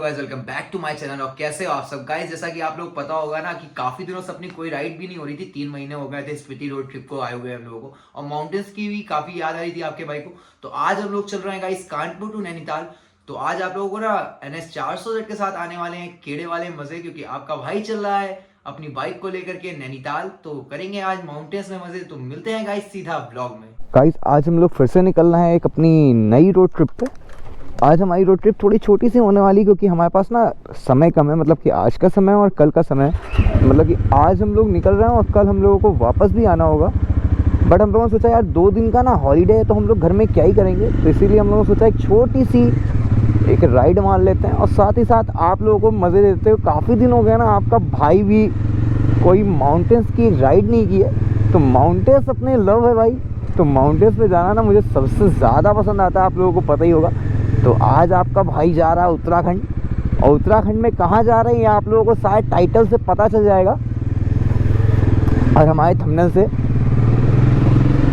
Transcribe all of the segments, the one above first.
Guys, welcome back to my channel. और कैसे हो आप सब गाइस? जैसा कि आप लोग पता होगा ना कि काफी दिनों से अपनी कोई राइड भी नहीं हो रही थी। 3 महीने हो गए थे स्पीति रोड ट्रिप को आए हुए हम लोगों को, और माउंटेन्स की भी काफी याद आ रही थी आपके भाई को। तो आज हम लोग चल रहे हैं गाइस कानपुर टू नैनीताल। तो आज आप लोगों को ना NS 400Z के साथ आने वाले हैं केड़े वाले मजे, क्योंकि आपका भाई चल रहा है अपनी बाइक को लेकर के नैनीताल। तो करेंगे आज माउंटेन्स में मजे। तो मिलते हैं गाइस सीधा ब्लॉग में। गाइस आज हम लोग फिर से निकल रहे हैं एक अपनी नई रोड ट्रिप पे। आज हमारी रोड ट्रिप थोड़ी छोटी सी होने वाली, क्योंकि हमारे पास ना समय कम है। मतलब कि आज का समय और कल का समय, मतलब कि आज हम लोग निकल रहे हैं और कल हम लोगों को वापस भी आना होगा। बट हम लोगों ने सोचा यार 2 दिन का ना हॉलीडे है, तो हम लोग घर में क्या ही करेंगे। तो इसीलिए हम लोगों ने सोचा एक छोटी सी एक राइड मार लेते हैं और साथ ही साथ आप लोगों को मज़े देते हुए। काफ़ी दिन हो गया ना, आपका भाई भी कोई माउंटेन्स की राइड नहीं की है। तो माउंटेन्स अपने लव है भाई। तो माउंटेन्स पे जाना ना मुझे सबसे ज़्यादा पसंद आता है, आप लोगों को पता ही होगा। तो आज आपका भाई जा रहा है उत्तराखंड, और उत्तराखंड में कहाँ जा रहे हैं ये आप लोगों को शायद टाइटल से पता चल जाएगा और हमारे थंबनेल से।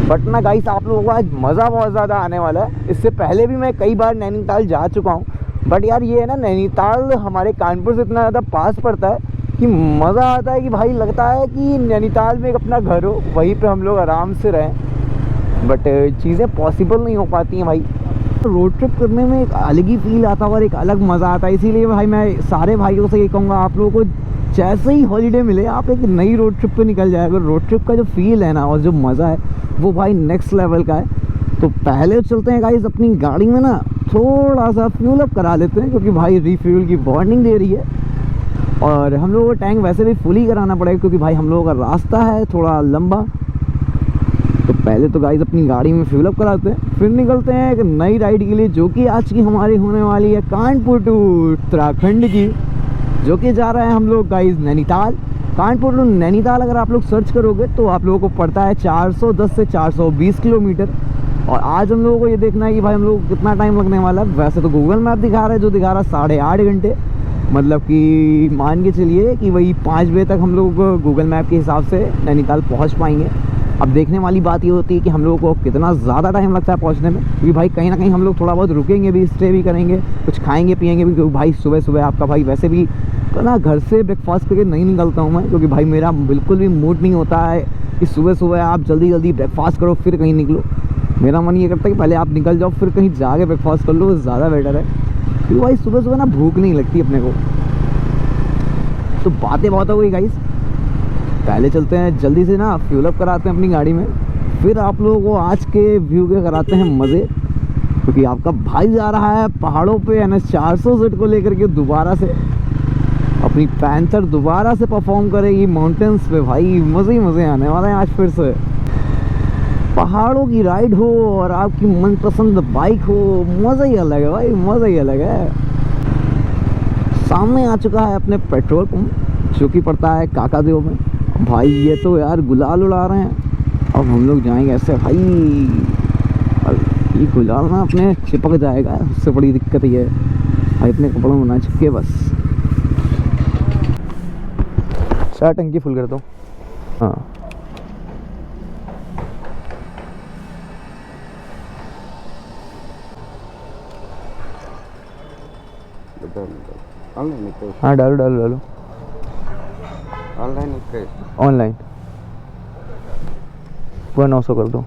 बट ना गाइस, आप लोगों को आज मज़ा बहुत ज़्यादा आने वाला है। इससे पहले भी मैं कई बार नैनीताल जा चुका हूँ, बट यार ये है ना, नैनीताल हमारे कानपुर से इतना ज़्यादा पास पड़ता है कि मज़ा आता है कि भाई लगता है कि नैनीताल में एक अपना घर हो, वहीं पे हम लोग आराम से रहें। बट चीज़ें पॉसिबल नहीं हो पाती हैं भाई। रोड ट्रिप करने में एक अलग ही फील आता है और एक अलग मज़ा आता है। इसीलिए भाई मैं सारे भाइयों से ये कहूँगा, आप लोगों को जैसे ही हॉलीडे मिले आप एक नई रोड ट्रिप पे निकल जाए। अगर रोड ट्रिप का जो फील है ना और जो मज़ा है वो भाई नेक्स्ट लेवल का है। तो पहले चलते हैं गाइस अपनी गाड़ी में ना थोड़ा सा फ्यूल अप करा लेते हैं, क्योंकि भाई रिफ्यूल की वार्निंग दे रही है। और हम लोगों को टैंक वैसे भी फुल ही कराना पड़ेगा, क्योंकि भाई हम लोगों का रास्ता है थोड़ा लंबा। तो पहले तो गाइस अपनी गाड़ी में फ्यूल अप कराते हैं, फिर निकलते हैं एक नई राइड के लिए, जो कि आज की हमारी होने वाली है कानपुर टू उत्तराखंड की, जो कि जा रहे हैं हम लोग गाइस नैनीताल। कानपुर टू नैनीताल अगर आप लोग सर्च करोगे तो आप लोगों को पड़ता है 410 से 420 किलोमीटर। और आज हम लोगों को ये देखना है कि भाई हम लोग को कितना टाइम लगने वाला है। वैसे तो गूगल मैप दिखा रहा है, जो दिखा रहा है 8.5 घंटे। मतलब कि मान के चलिए कि वही 5 बजे तक हम लोग गूगल मैप के हिसाब से नैनीताल पहुंच पाएंगे। अब देखने वाली बात ये होती है कि हम लोगों को कितना ज़्यादा टाइम लगता है पहुंचने में, क्योंकि भाई कहीं ना कहीं हम लोग थोड़ा बहुत रुकेंगे भी, स्टे भी करेंगे, कुछ खाएंगे पिएंगे भी। क्योंकि भाई सुबह सुबह आपका भाई वैसे भी तो ना घर से ब्रेकफास्ट करके नहीं निकलता हूँ मैं, क्योंकि भाई मेरा बिल्कुल भी मूड नहीं होता है कि सुबह सुबह आप जल्दी जल्दी ब्रेकफास्ट करो फिर कहीं निकलो। मेरा मन ये करता है कि पहले आप निकल जाओ, फिर कहीं जाके ब्रेकफास्ट कर लो, वो ज़्यादा बेटर है। क्योंकि भाई सुबह सुबह ना भूख नहीं लगती अपने को। तो बातें बहुत हो गई गाइस, पहले चलते हैं जल्दी से ना फ्यूल अप कराते हैं अपनी गाड़ी में, फिर आप लोगों को आज के व्यू के कराते हैं मज़े। क्योंकि आपका भाई जा रहा है पहाड़ों पे NS 400Z को लेकर के दोबारा से। अपनी पैंथर दोबारा से परफॉर्म करेगी माउंटेन्स पे। भाई मज़े ही मज़े आने वाले हैं आज फिर से। पहाड़ों की राइड हो और आपकी मनपसंद बाइक हो, मज़ा ही अलग है भाई, मज़ा ही अलग है। सामने आ चुका है अपने पेट्रोल पंप, जो कि पड़ता है काकादेव में। भाई ये तो यार गुलाल उड़ा रहे हैं। अब हम लोग जाएंगे ऐसे भाई, ये गुलाल ना अपने चिपक जाएगा, उससे बड़ी दिक्कत ये है भाई, अपने कपड़ों में ना चिपके बस। चार टंकी फुल कर दो। हाँ हाँ डालो डालो डालो। ऑनलाइन पूरा 900 कर दो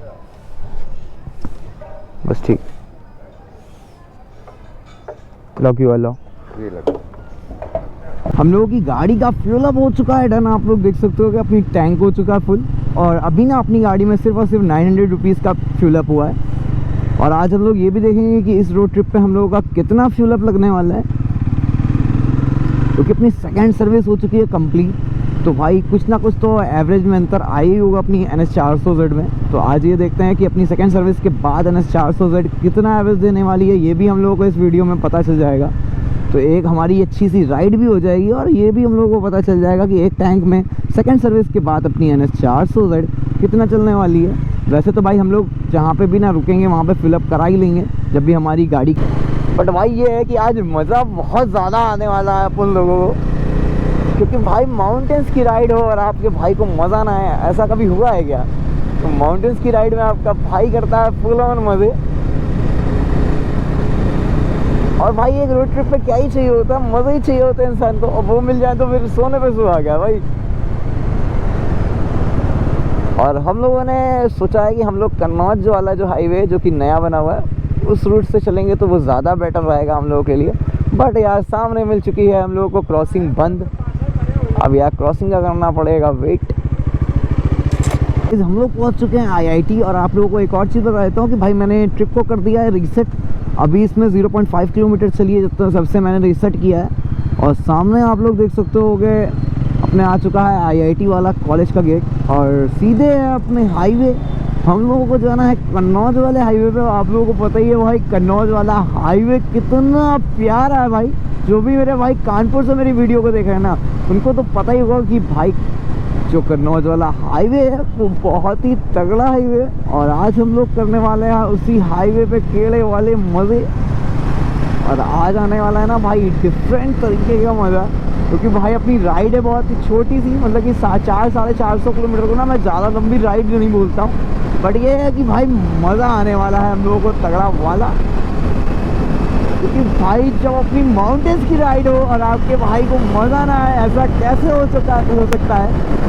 बस, ठीक। लॉकी वाला हम लोगों की गाड़ी का फ्यूल अप हो चुका है डन। आप लोग देख सकते हो कि अपनी टैंक हो चुका है फुल। और अभी ना अपनी गाड़ी में सिर्फ और सिर्फ 900 रुपीज़ का फ्यूल अप हुआ है। और आज हम लोग ये भी देखेंगे कि इस रोड ट्रिप पे हम लोगों का कितना फ्यूल अप लगने वाला है, क्योंकि अपनी सेकेंड सर्विस हो चुकी है कंप्लीट। तो भाई कुछ ना कुछ तो एवरेज में अंतर आ ही होगा अपनी NS 400Z में। तो आज ये देखते हैं कि अपनी सेकेंड सर्विस के बाद NS 400Z कितना एवरेज देने वाली है, ये भी हम लोगों को इस वीडियो में पता चल जाएगा। तो एक हमारी अच्छी सी राइड भी हो जाएगी, और ये भी हम लोगों को पता चल जाएगा कि एक टैंक में सेकेंड सर्विस के बाद अपनी NS 400Z कितना चलने वाली है। वैसे तो भाई हम लोग जहाँ पे भी ना रुकेंगे वहाँ पे फिलअप करा ही लेंगे जब भी हमारी गाड़ी। बट भाई ये है कि आज मज़ा बहुत ज़्यादा आने वाला है अपन लोगों को, क्योंकि भाई माउंटेन्स की राइड हो और आपके भाई को मज़ा ना आए, ऐसा कभी हुआ है क्या? तो माउंटेन्स की राइड में आपका भाई करता है फुल ऑन मज़े। और भाई एक रोड ट्रिप पे क्या ही चाहिए होता है, मज़ा ही चाहिए होता है इंसान को, और वो मिल जाए तो फिर सोने पे सुहागा भाई। और हम लोगों ने सोचा है कि हम लोग कन्नौज वाला जो हाईवे जो कि नया बना हुआ है उस रूट से चलेंगे तो वो ज़्यादा बेटर रहेगा हम लोगों के लिए। बट यार सामने मिल चुकी है हम लोगों को क्रॉसिंग बंद, अब यार क्रॉसिंग का करना पड़ेगा वेट। हम लोग पहुंच चुके हैं IIT। और आप लोगों को एक और चीज़ बता देता हूँ कि भाई मैंने ट्रिप को कर दिया है रीसेट। अभी इसमें 0.5 किलोमीटर चलिए जब तक सबसे मैंने रीसेट किया है। और सामने आप लोग देख सकते होगे अपने आ चुका है IIT वाला कॉलेज का गेट, और सीधे है अपने हाईवे। हम लोगों को जाना है कन्नौज वाले हाईवे पे। आप लोगों को पता ही है भाई कन्नौज वाला हाईवे कितना प्यारा है भाई। जो भी मेरे भाई कानपुर से मेरी वीडियो को देख रहे हैं ना उनको तो पता ही होगा कि भाई जो कन्नौज वाला हाईवे है वो बहुत ही तगड़ा हाईवे है। और आज हम लोग करने वाले हैं उसी हाईवे पे केले वाले मज़े। और आज आने वाला है ना भाई डिफरेंट तरीके का मज़ा, क्योंकि भाई अपनी राइड है बहुत ही छोटी सी, मतलब कि 400-450 किलोमीटर को ना मैं ज़्यादा लंबी राइड नहीं बोलता हूँ। बट ये है कि भाई मज़ा आने वाला है हम लोगों को तगड़ा वाला। क्योंकि भाई जब अपनी माउंटेन्स की राइड हो और आपके भाई को मज़ा ना आए, ऐसा कैसे हो सकता है।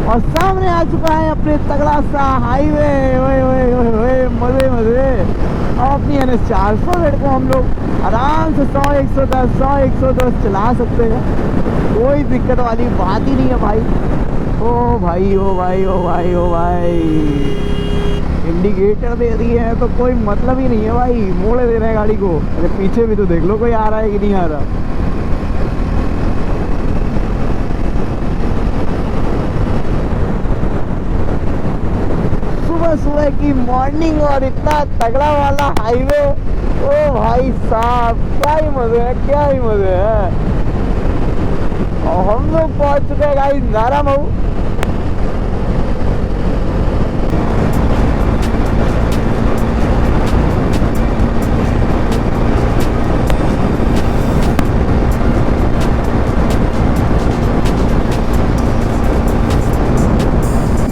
और सामने आ चुका है अपने तगड़ा सा हाईवे, ओए ओए ओए ओए मज़े मज़े। और अपनी NS 400 को हम लोग आराम से 100-110 चला सकते हैं, कोई दिक्कत वाली बात ही नहीं है भाई। ओ भाई ओ भाई ओ भाई ओ भाई, इंडिकेटर दे दिए हैं तो कोई मतलब ही नहीं है भाई, मोड़े दे रहे हैं गाड़ी को। अरे पीछे भी तो देख लो कोई आ रहा है कि नहीं आ रहा। सुबह की मॉर्निंग और इतना तगड़ा वाला हाईवे, ओ भाई साहब क्या ही मजे है, क्या ही मजे है। और हम लोग पहुंच चुके हैं गाइस नारामऊ।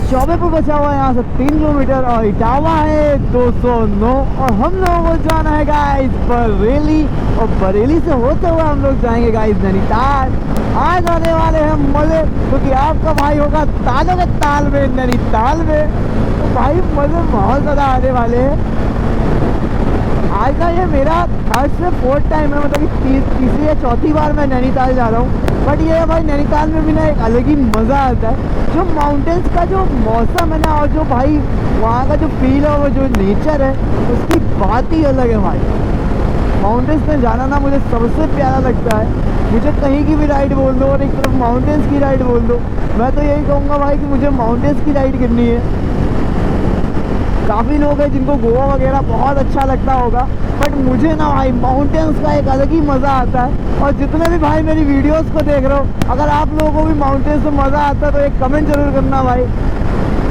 चौबे पर बचा हुआ है यहाँ से 3 किलोमीटर और इटावा है 209। और हम लोगों को जाना है गाइस बरेली, और बरेली से होते हुए हम लोग जाएंगे गाइस नैनीताल। आज आने वाले हैं मजे, क्योंकि आपका भाई होगा तालों के ताल में नैनीताल में, तो भाई मजे बहुत ज़्यादा आने वाले हैं। आज का ये मेरा 3rd से 4th टाइम है, मतलब कि तीसरी या चौथी बार मैं नैनीताल जा रहा हूँ। बट ये भाई नैनीताल में भी ना एक अलग ही मज़ा आता है। जो माउंटेन्स का जो मौसम है ना, और जो भाई वहाँ का जो फील है, वो जो नेचर है उसकी बात ही अलग है भाई। माउंटेन्स में जाना ना मुझे सबसे प्यारा लगता है। मुझे कहीं की भी राइड बोल दो और एक तरफ माउंटेन्स की राइड बोल दो, मैं तो यही कहूँगा भाई कि मुझे माउंटेन्स की राइड करनी है। काफ़ी लोग हैं जिनको गोवा वगैरह बहुत अच्छा लगता होगा, बट मुझे ना भाई माउंटेन्स का एक अलग ही मज़ा आता है। और जितने भी भाई मेरी वीडियोस को देख रहे हो, अगर आप लोगों को भी माउंटेन्स में मज़ा आता है तो एक कमेंट ज़रूर करना भाई,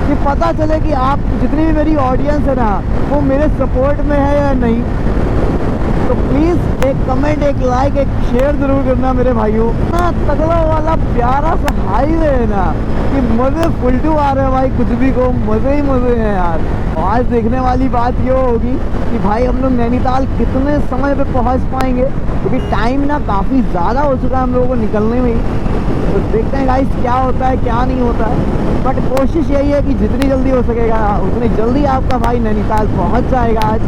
कि पता चले कि आप जितनी भी मेरी ऑडियंस है ना वो मेरे सपोर्ट में है या नहीं। तो प्लीज़ एक कमेंट, एक लाइक, एक शेयर ज़रूर करना मेरे भाइयों। ना तगड़ा वाला प्यारा सा हाईवे है ना कि मज़े फुलटू आ रहे हैं भाई, कुछ भी को मज़े ही मज़े हैं यार। आज देखने वाली बात ये होगी कि भाई हम लोग नैनीताल कितने समय पे पहुंच पाएंगे, क्योंकि टाइम ना काफ़ी ज़्यादा हो चुका है हम लोगों को निकलने में ही। तो देखते हैं गाइस क्या होता है क्या नहीं होता है, बट कोशिश यही है कि जितनी जल्दी हो सकेगा उतनी जल्दी आपका भाई नैनीताल पहुंच जाएगा आज।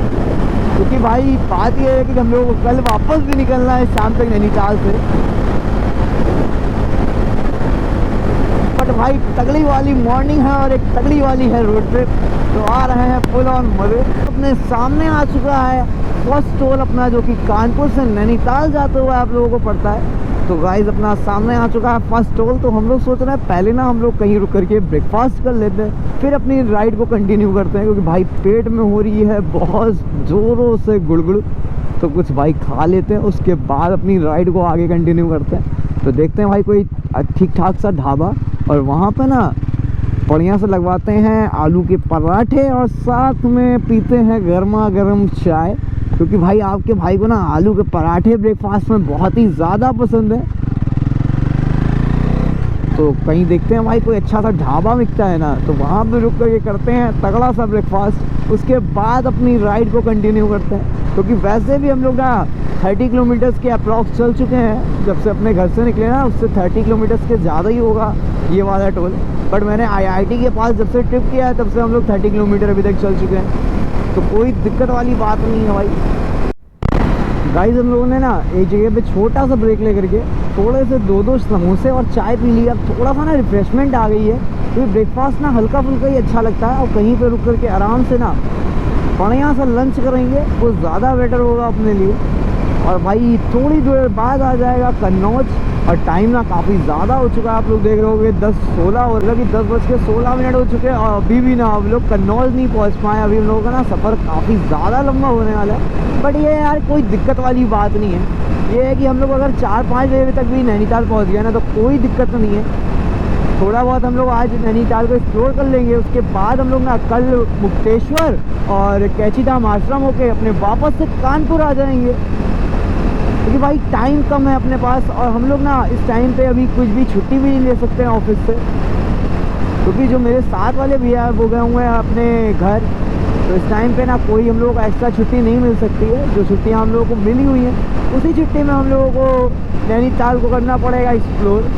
क्योंकि भाई बात यह है कि हम लोगों को कल वापस भी निकलना है शाम तक नैनीताल से। बट भाई तगड़ी वाली मॉर्निंग है और एक तगड़ी वाली है रोड ट्रिप, तो आ रहे हैं फुल ऑन मजे। अपने सामने आ चुका है फर्स्ट टोल अपना, जो कि कानपुर से नैनीताल जाते हुए आप लोगों को पड़ता है। तो गाइस अपना सामने आ चुका है फर्स्ट टोल। तो हम लोग सोच रहे हैं पहले ना हम लोग कहीं रुक करके ब्रेकफास्ट कर लेते हैं, फिर अपनी राइड को कंटिन्यू करते हैं, क्योंकि भाई पेट में हो रही है बहुत ज़ोरों से गुड़गुड़। तो कुछ भाई खा लेते हैं, उसके बाद अपनी राइड को आगे कंटिन्यू करते हैं। तो देखते हैं भाई कोई ठीक ठाक सा ढाबा, और वहाँ पे ना बढ़िया से लगवाते हैं आलू के पराठे और साथ में पीते हैं गर्मा गर्म चाय, क्योंकि भाई आपके भाई को ना आलू के पराठे ब्रेकफास्ट में बहुत ही ज़्यादा पसंद है। तो कहीं देखते हैं भाई कोई अच्छा सा ढाबा मिलता है ना, तो वहाँ पे रुक कर ये करते हैं तगड़ा सा ब्रेकफास्ट, उसके बाद अपनी राइड को कंटिन्यू करते हैं। क्योंकि वैसे भी हम लोग ना 30 किलोमीटर्स के अप्रॉक्स चल चुके हैं। जब से अपने घर से निकले ना, उससे 30 किलोमीटर्स के ज़्यादा ही होगा ये वाला टोल। बट मैंने IIT के पास जब से ट्रिप किया है तब से हम लोग 30 किलोमीटर अभी तक चल चुके हैं, तो कोई दिक्कत वाली बात नहीं है भाई। गाइस हम लोगों ने ना एक जगह पे छोटा सा ब्रेक ले करके थोड़े से 2 समोसे और चाय पी ली। अब थोड़ा सा ना रिफ्रेशमेंट आ गई है, क्योंकि ब्रेकफास्ट ना हल्का फुल्का ही अच्छा लगता है, और कहीं पे रुक करके आराम से ना बढ़िया सा लंच करेंगे वो ज़्यादा बेटर होगा अपने लिए। और भाई थोड़ी देर बाद आ जाएगा कन्नौज, और टाइम ना काफ़ी ज़्यादा हो चुका है, आप लोग देख रहे होंगे 10:16 हो रहा है कि 10:16 हो चुके हैं, और अभी भी ना हम लोग कन्नौज नहीं पहुंच पाए। अभी हम लोगों का ना सफ़र काफ़ी ज़्यादा लंबा होने वाला है, बट ये यार कोई दिक्कत वाली बात नहीं है। ये है कि हम लोग अगर 4-5 बजे तक भी नैनीताल पहुँच गए ना तो कोई दिक्कत नहीं है। थोड़ा बहुत हम लोग आज नैनीताल को एक्सप्लोर कर लेंगे, उसके बाद हम लोग ना कल मुक्तेश्वर और कैची धाम आश्रम होके अपने वापस से कानपुर आ जाएंगे, क्योंकि भाई टाइम कम है अपने पास। और हम लोग ना इस टाइम पे अभी कुछ भी छुट्टी भी नहीं ले सकते हैं ऑफिस से, क्योंकि जो मेरे साथ वाले भैया है वो गए हुए हैं अपने घर, तो इस टाइम पे ना कोई हम लोगों को एक्स्ट्रा छुट्टी नहीं मिल सकती है। जो छुट्टियाँ हम लोगों को मिली हुई हैं उसी छुट्टी में हम लोगों को नैनीताल को करना पड़ेगा एक्सप्लोर।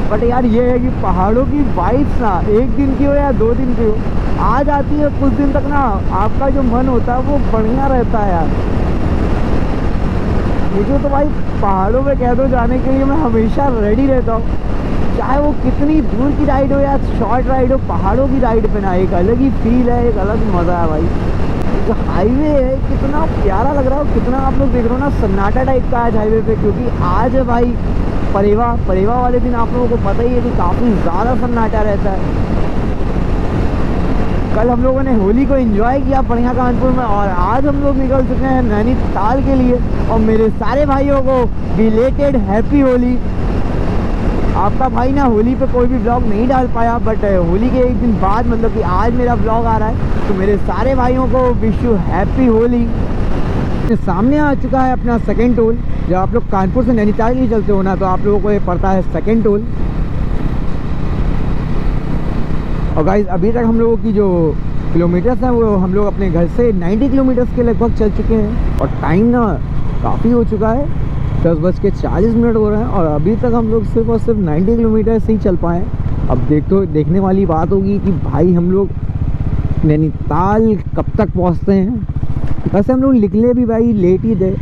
बट यार ये है कि पहाड़ों की वाइब्स ना 1 दिन की हो या 2 दिन की हो, आ जाती है कुछ दिन तक ना, आपका जो मन होता है वो बढ़िया रहता है यार। मुझे तो भाई पहाड़ों में कह दो जाने के लिए मैं हमेशा रेडी रहता हूँ, चाहे वो कितनी दूर की राइड हो या शॉर्ट राइड हो। पहाड़ों की राइड पे ना एक अलग ही फील है, एक अलग मज़ा है भाई। जो हाईवे है कितना प्यारा लग रहा है, कितना आप लोग देख रहे हो ना सन्नाटा टाइप का आज हाईवे पे, क्योंकि आज है भाई परेवा वाले दिन आप लोगों को पता ही है कि काफ़ी ज़्यादा सन्नाटा रहता है। कल हम लोगों ने होली को एंजॉय किया बढ़िया कानपुर में, और आज हम लोग निकल चुके हैं नैनीताल के लिए। और मेरे सारे भाइयों को बिलेटेड हैप्पी होली। आपका भाई ना होली पे कोई भी ब्लॉग नहीं डाल पाया, बट होली के एक दिन बाद मतलब कि आज मेरा ब्लॉग आ रहा है, तो मेरे सारे भाइयों को विश यू हैप्पी होली। सामने आ चुका है अपना सेकंड टोल। जब आप लोग कानपुर से नैनीताल के लिए चलते हो ना तो आप लोगों को ये पड़ता है सेकंड टोल। और गाइस अभी तक हम लोगों की जो किलोमीटर्स हैं वो हम लोग अपने घर से 90 किलोमीटर्स के लगभग चल चुके हैं, और टाइम ना काफ़ी हो चुका है, 10:40 हो रहे हैं, और अभी तक हम लोग सिर्फ और सिर्फ 90 किलोमीटर से ही चल पाए हैं। अब देखने वाली बात होगी कि भाई हम लोग नैनीताल कब तक पहुंचते हैं। वैसे हम लोग निकले भी भाई लेट ही थे,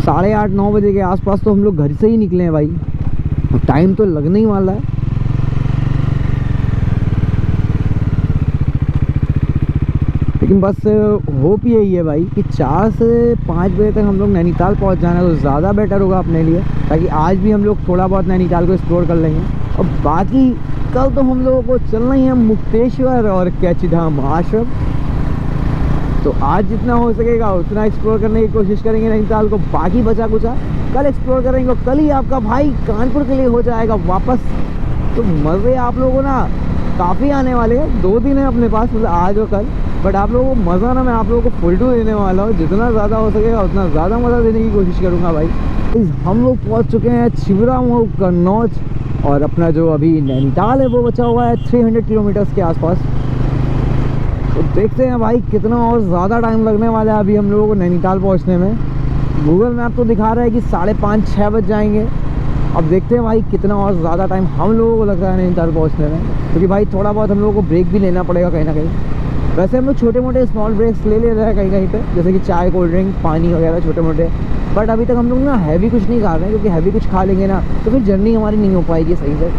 8:30-9 बजे के आसपास तो हम लोग घर से ही निकले हैं भाई, टाइम तो लगने ही वाला है। लेकिन बस होप यही है भाई कि 4 से 5 बजे तक हम लोग नैनीताल पहुंच जाना तो ज़्यादा बेटर होगा अपने लिए, ताकि आज भी हम लोग थोड़ा बहुत नैनीताल को एक्सप्लोर कर लेंगे। और बाकी कल तो हम लोगों को चलना ही है मुक्तेश्वर और कैची धाम आश्रम, तो आज जितना हो सकेगा उतना एक्सप्लोर करने की कोशिश करेंगे नैनीताल को। बाकी बचा कुचा कल एक्सप्लोर करेंगे, और कल ही आपका भाई कानपुर के लिए हो जाएगा वापस। तो मज़े आप लोगों को ना काफ़ी आने वाले हैं, 2 दिन है अपने पास, मतलब आज और कल, बट आप लोगों को मज़ा ना मैं आप लोगों को फुल टू देने वाला हूँ। जितना ज़्यादा हो सकेगा उतना ज़्यादा मज़ा देने की कोशिश करूँगा भाई। हम लोग पहुँच चुके हैं छिबरामऊ कन्नौज, और अपना जो अभी नैनीताल है वो बचा हुआ है 300 किलोमीटर्स के आसपास। तो देखते हैं भाई कितना और ज़्यादा टाइम लगने वाला है अभी हम लोगों को नैनीताल पहुंचने में। गूगल मैप तो दिखा रहा है कि 5:30-6 बज जाएंगे। अब देखते हैं भाई कितना और ज़्यादा टाइम हम लोगों को लगता है नैनीताल पहुंचने में, क्योंकि भाई थोड़ा बहुत हम लोगों को ब्रेक भी लेना पड़ेगा कहीं ना कहीं। वैसे हम लोग छोटे मोटे स्मॉल ब्रेक्स ले रहे हैं कहीं कहीं पे, जैसे कि चाय, कोल्ड ड्रिंक, पानी वगैरह छोटे मोटे, बट अभी तक हम लोग ना हैवी कुछ नहीं खा रहे हैं, क्योंकि हैवी कुछ खा लेंगे ना तो फिर जर्नी हमारी नहीं हो पाएगी सही से।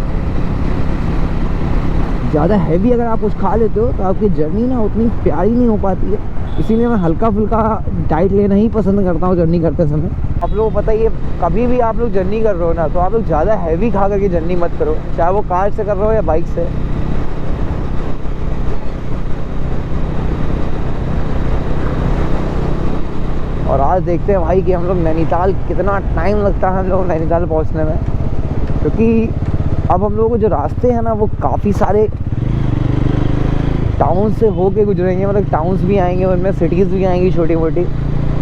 ज़्यादा हैवी अगर आप कुछ खा लेते हो तो आपकी जर्नी ना उतनी प्यारी नहीं हो पाती है, इसीलिए मैं हल्का फुल्का डाइट लेना ही पसंद करता हूँ जर्नी करते समय। आप लोगों को पता ही है, कभी भी आप लोग जर्नी कर रहे हो ना तो आप लोग ज़्यादा हैवी खा करके जर्नी मत करो, चाहे वो कार से कर रहे हो या बाइक से। और आज देखते हैं भाई कि हम लोग नैनीताल कितना टाइम लगता है हम लोग नैनीताल पहुँचने में, क्योंकि अब हम लोगों को जो रास्ते हैं ना वो काफ़ी सारे टाउन से होके गुजरेंगे, मतलब टाउन्स भी आएंगे, उनमें सिटीज़ भी आएंगी छोटी मोटी।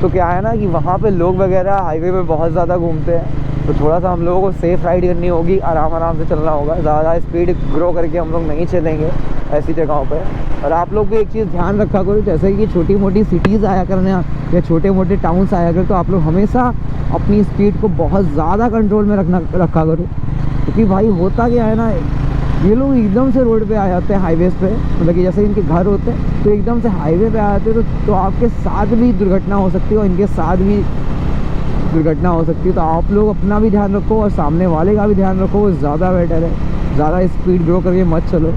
तो क्या है ना कि वहाँ पे लोग वगैरह हाईवे पे बहुत ज़्यादा घूमते हैं, तो थोड़ा सा हम लोगों को सेफ़ राइड करनी होगी, आराम आराम से चलना होगा, ज़्यादा स्पीड ग्रो करके हम लोग नहीं चलेंगे ऐसी जगहों पे। और आप लोग भी एक चीज़ ध्यान रखा करो, जैसे कि छोटी मोटी सिटीज़ आया करने या छोटे मोटे टाउन्स आया कर, तो आप लोग हमेशा अपनी स्पीड को बहुत ज़्यादा कंट्रोल में रखा करो। क्योंकि भाई होता क्या है ना, ये लोग एकदम से रोड पे आ जाते हैं, हाईवेज़ पे, मतलब कि जैसे इनके घर होते हैं तो एकदम से हाईवे पे आ जाते हैं, तो आपके साथ भी दुर्घटना हो सकती है और इनके साथ भी दुर्घटना हो सकती है। तो आप लोग अपना भी ध्यान रखो और सामने वाले का भी ध्यान रखो, वो ज़्यादा बेटर है। ज़्यादा स्पीड ग्रो करके मत चलो।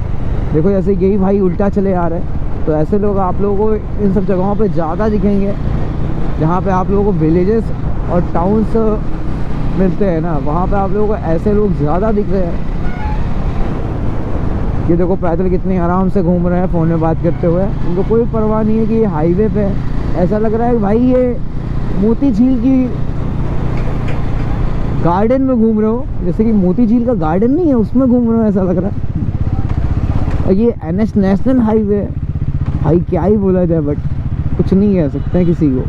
देखो जैसे यही भाई उल्टा चले आ रहे हैं, तो ऐसे लोग आप लोगों को इन सब जगहों पे ज़्यादा दिखेंगे जहाँ पे आप लोगों को विलेजेस और टाउन्स मिलते हैं ना, वहाँ पे आप लोगों को ऐसे लोग ज़्यादा दिख रहे हैं। ये देखो पैदल कितनी आराम से घूम रहे हैं फ़ोन में बात करते हुए, उनको कोई परवाह नहीं है कि ये हाईवे पे है। ऐसा लग रहा है कि भाई ये मोती झील की गार्डन में घूम रहे हो, जैसे कि मोती झील का गार्डन नहीं है उसमें घूम रहे हो, ऐसा लग रहा है। और ये NH नेशनल हाईवे है भाई, क्या ही बोला जाए, बट कुछ नहीं कह सकते हैं किसी को।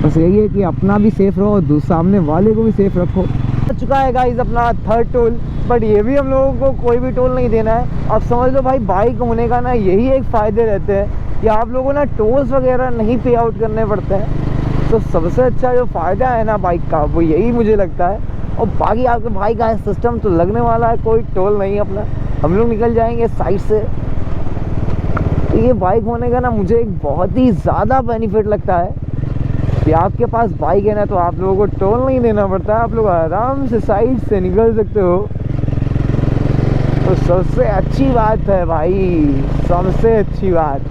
बस यही है कि अपना भी सेफ़ रहो और सामने वाले को भी सेफ़ रखो। आ चुका है गाइस अपना थर्ड टोल, बट ये भी हम लोगों को कोई भी टोल नहीं देना है। अब समझ लो भाई, बाइक होने का ना यही एक फ़ायदे रहते हैं कि आप लोगों ना टोल्स वगैरह नहीं पे आउट करने पड़ते हैं। तो सबसे अच्छा जो फ़ायदा है ना बाइक का, वो यही मुझे लगता है। और बाकी आपके भाई का सिस्टम तो लगने वाला है, कोई टोल नहीं अपना, हम लोग निकल जाएंगे साइड से। तो ये बाइक होने का ना मुझे एक बहुत ही ज़्यादा बेनिफिट लगता है कि आपके पास बाइक है ना, तो आप लोगों को टोल नहीं देना पड़ता, आप लोग आराम से साइड से निकल सकते हो। तो सबसे अच्छी बात है भाई, सबसे अच्छी बात।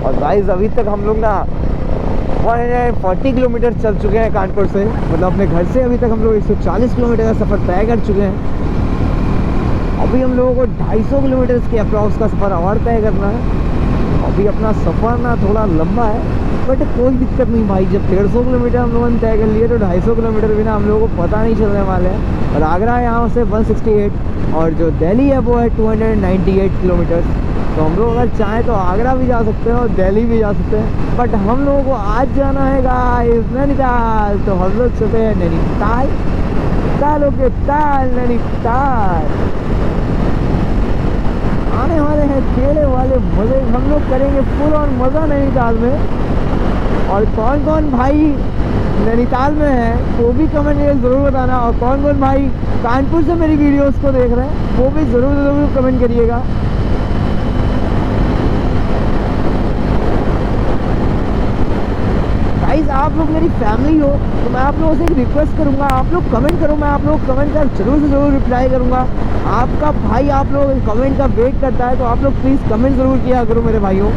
और गाइस अभी तक हम लोग ना 140 किलोमीटर चल चुके हैं कानपुर से, मतलब अपने घर से अभी तक हम लोग 140 किलोमीटर का सफ़र तय कर चुके हैं। अभी हम लोगों को 250 किलोमीटर के अप्रॉक्स का सफ़र और तय करना है। अभी अपना सफ़र ना थोड़ा लंबा है, बट कोई दिक्कत नहीं भाई। जब 150 किलोमीटर हम लोगों ने तय कर लिए, तो 250 किलोमीटर भी ना हम लोगों को पता नहीं चलने वाले हैं। और आगरा है यहाँ से 168, और जो दिल्ली है वो है 298 किलोमीटर। तो हम लोग अगर चाहें तो आगरा भी जा सकते हैं और दिल्ली भी जा सकते हैं, बट हम लोगों को आज जाना है गाइस नैनीताल। तो हम लोग चलते हैं नैनीताल, तालों के ताल नैनीताल। आने वाले हैं खेले वाले मज़े, हम लोग करेंगे फुल ऑन मज़ा नैनीताल में। और कौन कौन भाई नैनीताल में है वो भी कमेंट में ज़रूर बताना, और कौन कौन भाई कानपुर से मेरी वीडियोस को देख रहे हैं वो भी ज़रूर कमेंट करिएगा। गाइस आप लोग मेरी फैमिली हो, तो मैं आप लोगों से एक रिक्वेस्ट करूंगा, आप लोग कमेंट करो, मैं आप लोग कमेंट कर जरूर से ज़रूर रिप्लाई करूंगा। आपका भाई आप लोग कमेंट का वेट करता है, तो आप लोग प्लीज़ कमेंट ज़रूर किया करो मेरे भाइयों।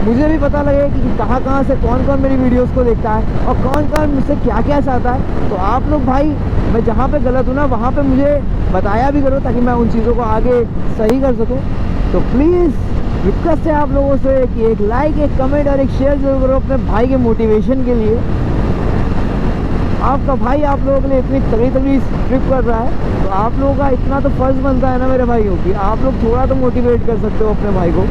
मुझे भी पता लगे कि कहाँ से कौन कौन मेरी वीडियोस को देखता है और कौन कौन मुझसे क्या क्या चाहता है। तो आप लोग भाई, मैं जहाँ पे गलत हूँ ना वहाँ पे मुझे बताया भी करो, ताकि मैं उन चीज़ों को आगे सही कर सकूँ। तो प्लीज़ रिक्वेस्ट है आप लोगों से कि एक लाइक, एक कमेंट और एक शेयर जरूर करो अपने भाई के मोटिवेशन के लिए। आपका भाई आप लोगों के लिए इतनी तगड़ी ट्रिप कर रहा है, तो आप लोगों का इतना तो फर्ज बनता है ना मेरे भाइयों की, आप लोग थोड़ा तो मोटिवेट कर सकते हो अपने भाई को।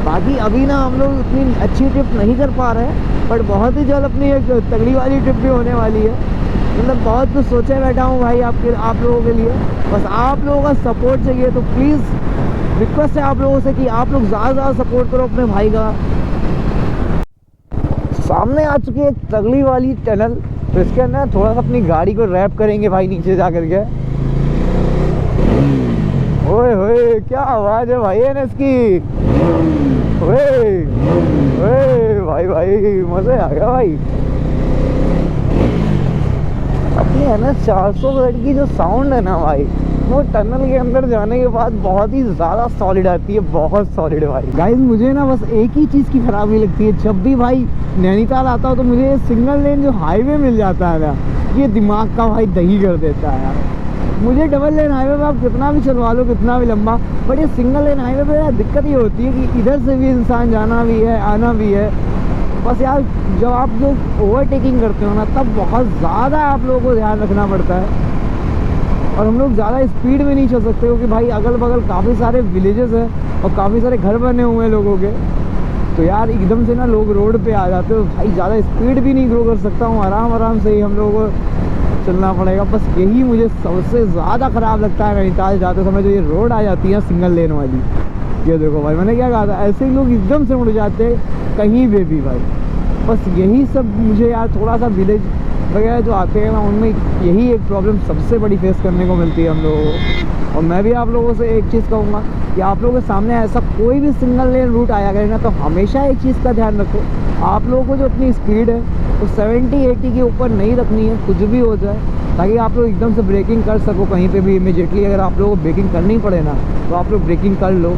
बाकी अभी ना हम लोग इतनी अच्छी ट्रिप नहीं कर पा रहे हैं, बट बहुत ही जल्द अपनी एक तगड़ी वाली ट्रिप भी होने वाली है। मतलब बहुत कुछ सोचे बैठा हूँ भाई आप लोगों के लिए। बस आप लोगों का सपोर्ट चाहिए, तो प्लीज़ रिक्वेस्ट है आप लोगों से कि आप लोग ज़्यादा सपोर्ट करो अपने भाई का। सामने आ चुकी है एक तगड़ी वाली टनल, तो इसके अंदर थोड़ा सा अपनी गाड़ी को रैप करेंगे भाई नीचे जा करके। ओए होए क्या आवाज़ है भाई NS की, ओए ओए भाई भाई मज़े आ गया भाई। अपनी NS 400 की जो साउंड है ना भाई, वो टनल के अंदर जाने के बाद बहुत ही ज़्यादा सॉलिड आती है, बहुत सॉलिड भाई। गाइस मुझे ना बस एक ही चीज़ की खराबी लगती है, जब भी भाई नैनीताल आता हूँ तो मुझे ये सिंगल लेन जो हाईवे मिल जाता है ना, ये दिमाग का भाई दही कर देता है यार। मुझे डबल लेन हाईवे पे आप कितना भी चलवा लो, कितना भी लंबा, बट ये सिंगल लेन हाईवे पे यार दिक्कत ये होती है कि इधर से भी इंसान जाना भी है, आना भी है। बस यार जब आप लोग ओवरटेकिंग करते हो ना, तब बहुत ज़्यादा आप लोगों को ध्यान रखना पड़ता है। और हम लोग ज़्यादा स्पीड में नहीं चल सकते क्योंकि भाई अगल बगल काफ़ी सारे विलेजेस हैं और काफ़ी सारे घर बने हुए हैं लोगों के। तो यार एकदम से ना लोग रोड पे आ जाते हो, भाई ज़्यादा स्पीड भी नहीं ग्रो कर सकता हूँ, आराम आराम से ही हम लोगों को चलना पड़ेगा। बस यही मुझे सबसे ज़्यादा ख़राब लगता है नैनीताल जाते समय, जो ये रोड आ जाती है सिंगल लेन वाली। ये देखो भाई, मैंने क्या कहा था, ऐसे ही लोग एकदम से मुड़ जाते हैं कहीं पे भी भाई। बस यही सब मुझे यार थोड़ा सा विलेज वगैरह जो आते हैं ना, उनमें यही एक प्रॉब्लम सबसे बड़ी फेस करने को मिलती है हम लोगों को। और मैं भी आप लोगों से एक चीज़ कहूँगा कि आप लोगों के सामने ऐसा कोई भी सिंगल लेन रूट आया करे ना, तो हमेशा एक चीज़ का ध्यान रखो, आप लोगों को जो अपनी स्पीड है वो 70-80 के ऊपर नहीं रखनी है, कुछ भी हो जाए, ताकि आप लोग एकदम से ब्रेकिंग कर सको कहीं पे भी इमीडिएटली। अगर आप लोगों को ब्रेकिंग करनी पड़े ना, तो आप लोग ब्रेकिंग कर लो।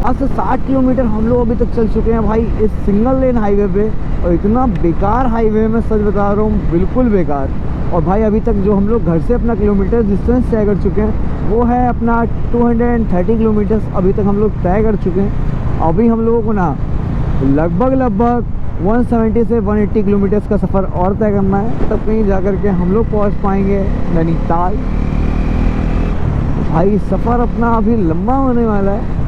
आज से 60 किलोमीटर हम लोग अभी तक चल चुके हैं भाई इस सिंगल लेन हाईवे पे, और इतना बेकार हाईवे में सच बता रहा हूँ, बिल्कुल बेकार। और भाई अभी तक जो हम लोग घर से अपना किलोमीटर डिस्टेंस तय कर चुके हैं वो है अपना 230 किलोमीटर्स अभी तक हम लोग तय कर चुके हैं। अभी हम लोगों को ना लगभग 170 से 180 किलोमीटर्स का सफ़र और तय करना है, तब कहीं जा कर के हम लोग पहुँच पाएंगे नैनीताल। भाई सफ़र अपना अभी लंबा होने वाला है।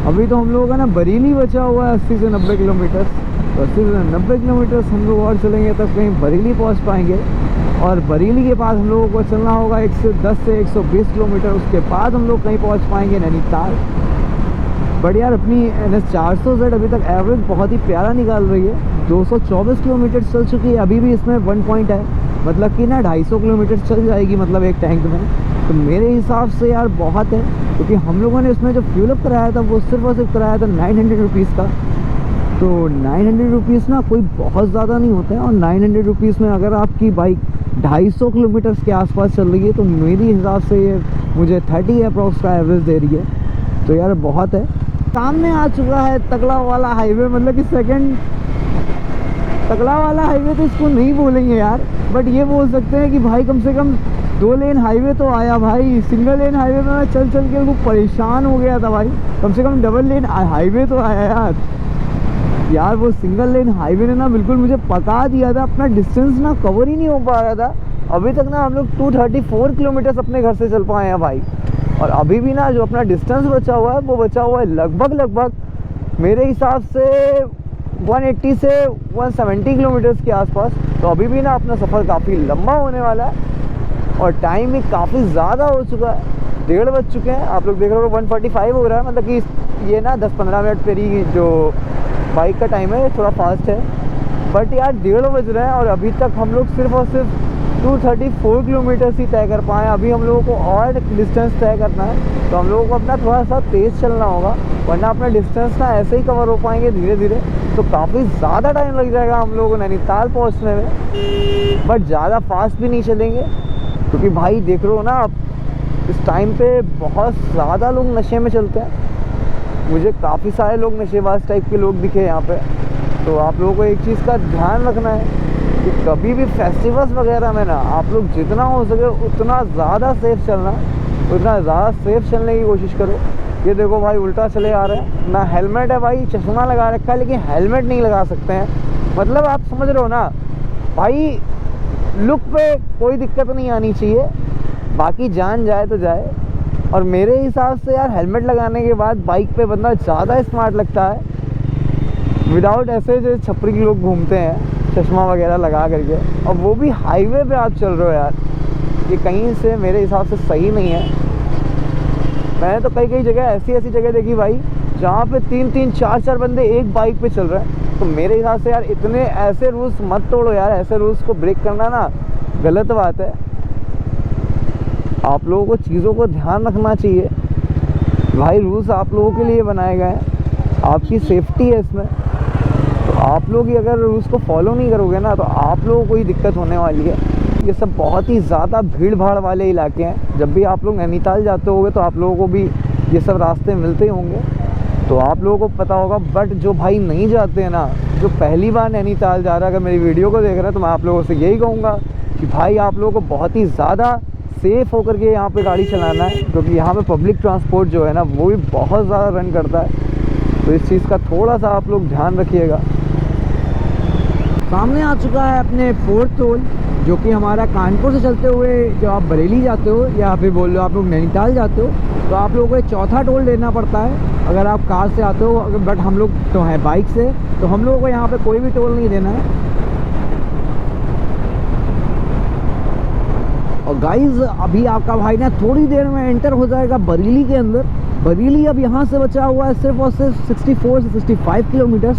अभी तो हम लोगों का ना बरेली बचा हुआ है 80 से 90 किलोमीटर, तो 80 से 90 किलोमीटर हम लोग और चलेंगे तब कहीं बरेली पहुंच पाएंगे। और बरेली के बाद हम लोगों को चलना होगा 110 से 120 किलोमीटर, उसके बाद हम लोग कहीं पहुंच पाएंगे नैनीताल। बट यार अपनी NS 400Z अभी तक एवरेज बहुत ही प्यारा निकाल रही है, 224 किलोमीटर चल चुकी है। अभी भी इसमें 1 पॉइंट है, मतलब कि ना 250 किलोमीटर चल जाएगी मतलब एक टैंक में। तो मेरे हिसाब से यार बहुत है, क्योंकि हम लोगों ने इसमें जो फ्यूल अप कराया था वो सिर्फ और सिर्फ कराया था 900 रुपीज़ का। तो 900 रुपीज़ ना कोई बहुत ज़्यादा नहीं होता है, और 900 रुपीज़ में अगर आपकी बाइक 250 किलोमीटर के आसपास चल रही है तो मेरे हिसाब से ये मुझे 30 अप्रॉक्स का एवरेज दे रही है। तो यार बहुत है। सामने आ चुका है तगड़ा वाला हाईवे, मतलब कि सेकंड तगड़ा वाला हाईवे तो इसको नहीं बोलेंगे यार, बट ये बोल सकते हैं कि भाई कम से कम 2 लेन हाईवे तो आया भाई। सिंगल लेन हाईवे में मैं चल चल के वो परेशान हो गया था भाई, कम से कम डबल लेन हाईवे तो आया यार। वो सिंगल लेन हाईवे ने ना बिल्कुल मुझे पका दिया था, अपना डिस्टेंस ना कवर ही नहीं हो पा रहा था। अभी तक ना हम लोग 234 किलोमीटर अपने घर से चल पाए हैं भाई, और अभी भी ना जो अपना डिस्टेंस बचा हुआ है वो बचा हुआ है लगभग मेरे हिसाब से 180 से 170 किलोमीटर्स के आसपास। तो अभी भी ना अपना सफ़र काफ़ी लंबा होने वाला है, और टाइम भी काफ़ी ज़्यादा हो चुका है, 1:30 बज चुके हैं। आप लोग देख रहे हो 1:45 हो रहा है, मतलब कि ये ना 10-15 मिनट मेरी जो बाइक का टाइम है थोड़ा फास्ट है, बट यार 1:30 बज रहे हैं और अभी तक हम लोग सिर्फ और सिर्फ 234 किलोमीटर ही तय कर पाए। अभी हम लोगों को और डिस्टेंस तय करना है, तो हम लोगों को अपना थोड़ा सा तेज़ चलना होगा, वरना अपना डिस्टेंस ना ऐसे ही कवर हो पाएंगे धीरे धीरे, तो काफ़ी ज़्यादा टाइम लग जाएगा हम लोगों को नैनीताल पहुँचने में। बट ज़्यादा फास्ट भी नहीं चलेंगे, क्योंकि भाई देख रहे हो ना आप इस टाइम पे बहुत ज़्यादा लोग नशे में चलते हैं। मुझे काफ़ी सारे लोग नशेबाज टाइप के लोग दिखे यहाँ पे। तो आप लोगों को एक चीज़ का ध्यान रखना है कि कभी भी फेस्टिवल्स वगैरह में ना आप लोग जितना हो सके उतना ज़्यादा सेफ चलना, उतना ज़्यादा सेफ चलने की कोशिश करो। ये देखो भाई उल्टा चले आ रहे हैं, ना हेलमेट है भाई, चश्मा लगा रखा है लेकिन हेलमेट नहीं लगा सकते हैं। मतलब आप समझ रहे हो ना भाई, लुक पे कोई दिक्कत नहीं आनी चाहिए, बाकी जान जाए तो जाए। और मेरे हिसाब से यार हेलमेट लगाने के बाद बाइक पे बंदा ज़्यादा स्मार्ट लगता है, विदाउट ऐसे जो छपरी के लोग घूमते हैं चश्मा वगैरह लगा करके, और वो भी हाईवे पे आप चल रहे हो यार, ये कहीं से मेरे हिसाब से सही नहीं है। मैंने तो कई जगह ऐसी जगह देखी भाई जहाँ पे 3-3, 4-4 बंदे एक बाइक पे चल रहे हैं। तो मेरे हिसाब से यार इतने ऐसे रूल्स मत तोड़ो यार, ऐसे रूल्स को ब्रेक करना ना गलत बात है। आप लोगों को चीज़ों को ध्यान रखना चाहिए भाई, रूल्स आप लोगों के लिए बनाए गए हैं, आपकी सेफ्टी है इसमें। तो आप लोग ही अगर रूल्स को फॉलो नहीं करोगे ना तो आप लोगों को ही दिक्कत होने वाली है। ये सब बहुत ही ज़्यादा भीड़ भाड़ वाले इलाके हैं, जब भी आप लोग नैनीताल जाते होगे तो आप लोगों को भी ये सब रास्ते मिलते होंगे, तो आप लोगों को पता होगा। बट जो भाई नहीं जाते हैं ना, जो पहली बार नैनीताल जा रहा है, अगर मेरी वीडियो को देख रहे हैं तो मैं आप लोगों से यही कहूँगा कि भाई आप लोगों को बहुत ही ज़्यादा सेफ़ होकर के यहाँ पे गाड़ी चलाना है, क्योंकि यहाँ पे पब्लिक ट्रांसपोर्ट जो है ना वो भी बहुत ज़्यादा रन करता है। तो इस चीज़ का थोड़ा सा आप लोग ध्यान रखिएगा। सामने आ चुका है अपने फोर्थ टोल, जो कि हमारा कानपुर से चलते हुए जब आप बरेली जाते हो या फिर बोल लो आप लोग नैनीताल जाते हो तो आप लोगों को एक चौथा टोल लेना पड़ता है अगर आप कार से आते हो। बट हम लोग तो हैं बाइक से, तो हम लोगों को यहाँ पे कोई भी टोल नहीं देना है। और गाइज अभी आपका भाई ना थोड़ी देर में एंटर हो जाएगा बरेली के अंदर। बरेली अब यहाँ से बचा हुआ है सिर्फ और सिर्फ 64 से 65 किलोमीटर्स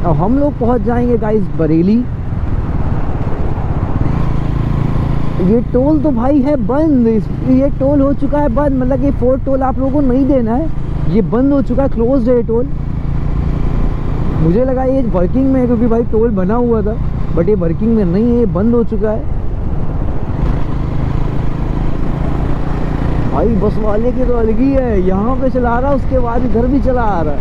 और हम लोग पहुँच जाएंगे गाइज बरेली। ये टोल तो भाई है बंद, ये टोल हो चुका है बंद, मतलब ये 4 टोल आप लोगों को नहीं देना है, ये बंद हो चुका है, क्लोज्ड है टोल। मुझे लगा ये वर्किंग में है क्योंकि भाई टोल बना हुआ था, बट ये वर्किंग में नहीं है, ये बंद हो चुका है। भाई बस वाले की तो अलग ही है, यहाँ पे चला रहा है उसके बाद इधर भी चला आ रहा है।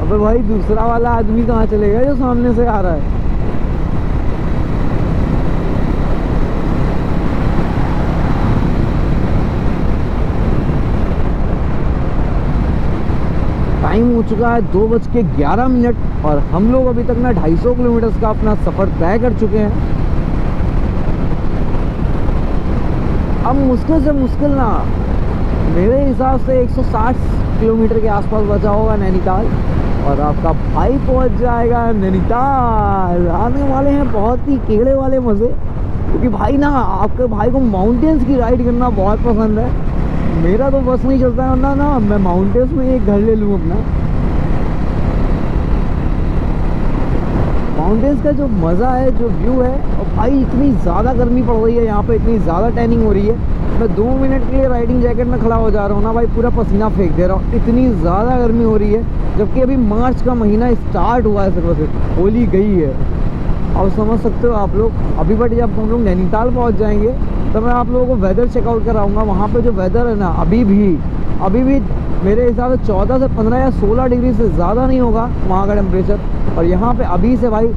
अबे भाई दूसरा वाला आदमी कहाँ चलेगा जो सामने से आ रहा है। टाइम हो चुका है 2:11 और हम लोग अभी तक ना 250 किलोमीटर का अपना सफ़र तय कर चुके हैं। अब मुश्किल से मुश्किल ना मेरे हिसाब से 160 किलोमीटर के आसपास बचा होगा नैनीताल और आपका भाई पहुंच जाएगा नैनीताल। आने वाले हैं बहुत ही केड़े वाले मज़े, क्योंकि भाई ना आपके भाई को माउंटेन्स की राइड करना बहुत पसंद है। मेरा तो बस नहीं चलता है ना मैं माउंटेन्स में एक घर ले लूँ अपना। माउंटेन्स का जो मज़ा है, जो व्यू है, और भाई इतनी ज़्यादा गर्मी पड़ रही है यहाँ पे, इतनी ज़्यादा टैनिंग हो रही है। मैं 2 मिनट के लिए राइडिंग जैकेट में खड़ा हो जा रहा हूँ ना भाई, पूरा पसीना फेंक दे रहा हूँ, इतनी ज़्यादा गर्मी हो रही है। जबकि अभी मार्च का महीना स्टार्ट हुआ है, सिर्फ होली गई है। अब समझ सकते हो आप लोग। अभी बट जब हम लोग नैनीताल पहुँच जाएंगे तो मैं आप लोगों को वेदर चेकआउट कराऊंगा। वहाँ पे जो वेदर है ना अभी भी मेरे हिसाब से 14 से 15 या 16 डिग्री से ज़्यादा नहीं होगा वहाँ का टेम्परेचर। और यहाँ पे अभी से भाई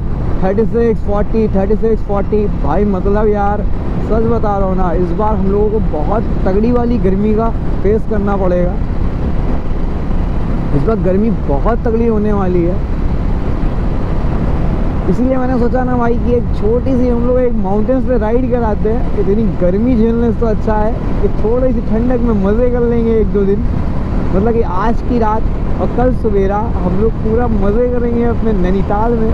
36-40 भाई, मतलब यार सच बता रहा हूँ ना, इस बार हम लोगों को बहुत तगड़ी वाली गर्मी का फेस करना पड़ेगा। इस बार गर्मी बहुत तगड़ी होने वाली है, इसीलिए मैंने सोचा ना भाई कि एक छोटी सी हम लोग एक माउंटेन्स पे राइड कराते हैं। इतनी गर्मी झेलने से तो अच्छा है कि थोड़ी सी ठंडक में मज़े कर लेंगे 1-2 दिन। मतलब कि आज की रात और कल सवेरा हम लोग पूरा मज़े करेंगे अपने नैनीताल में।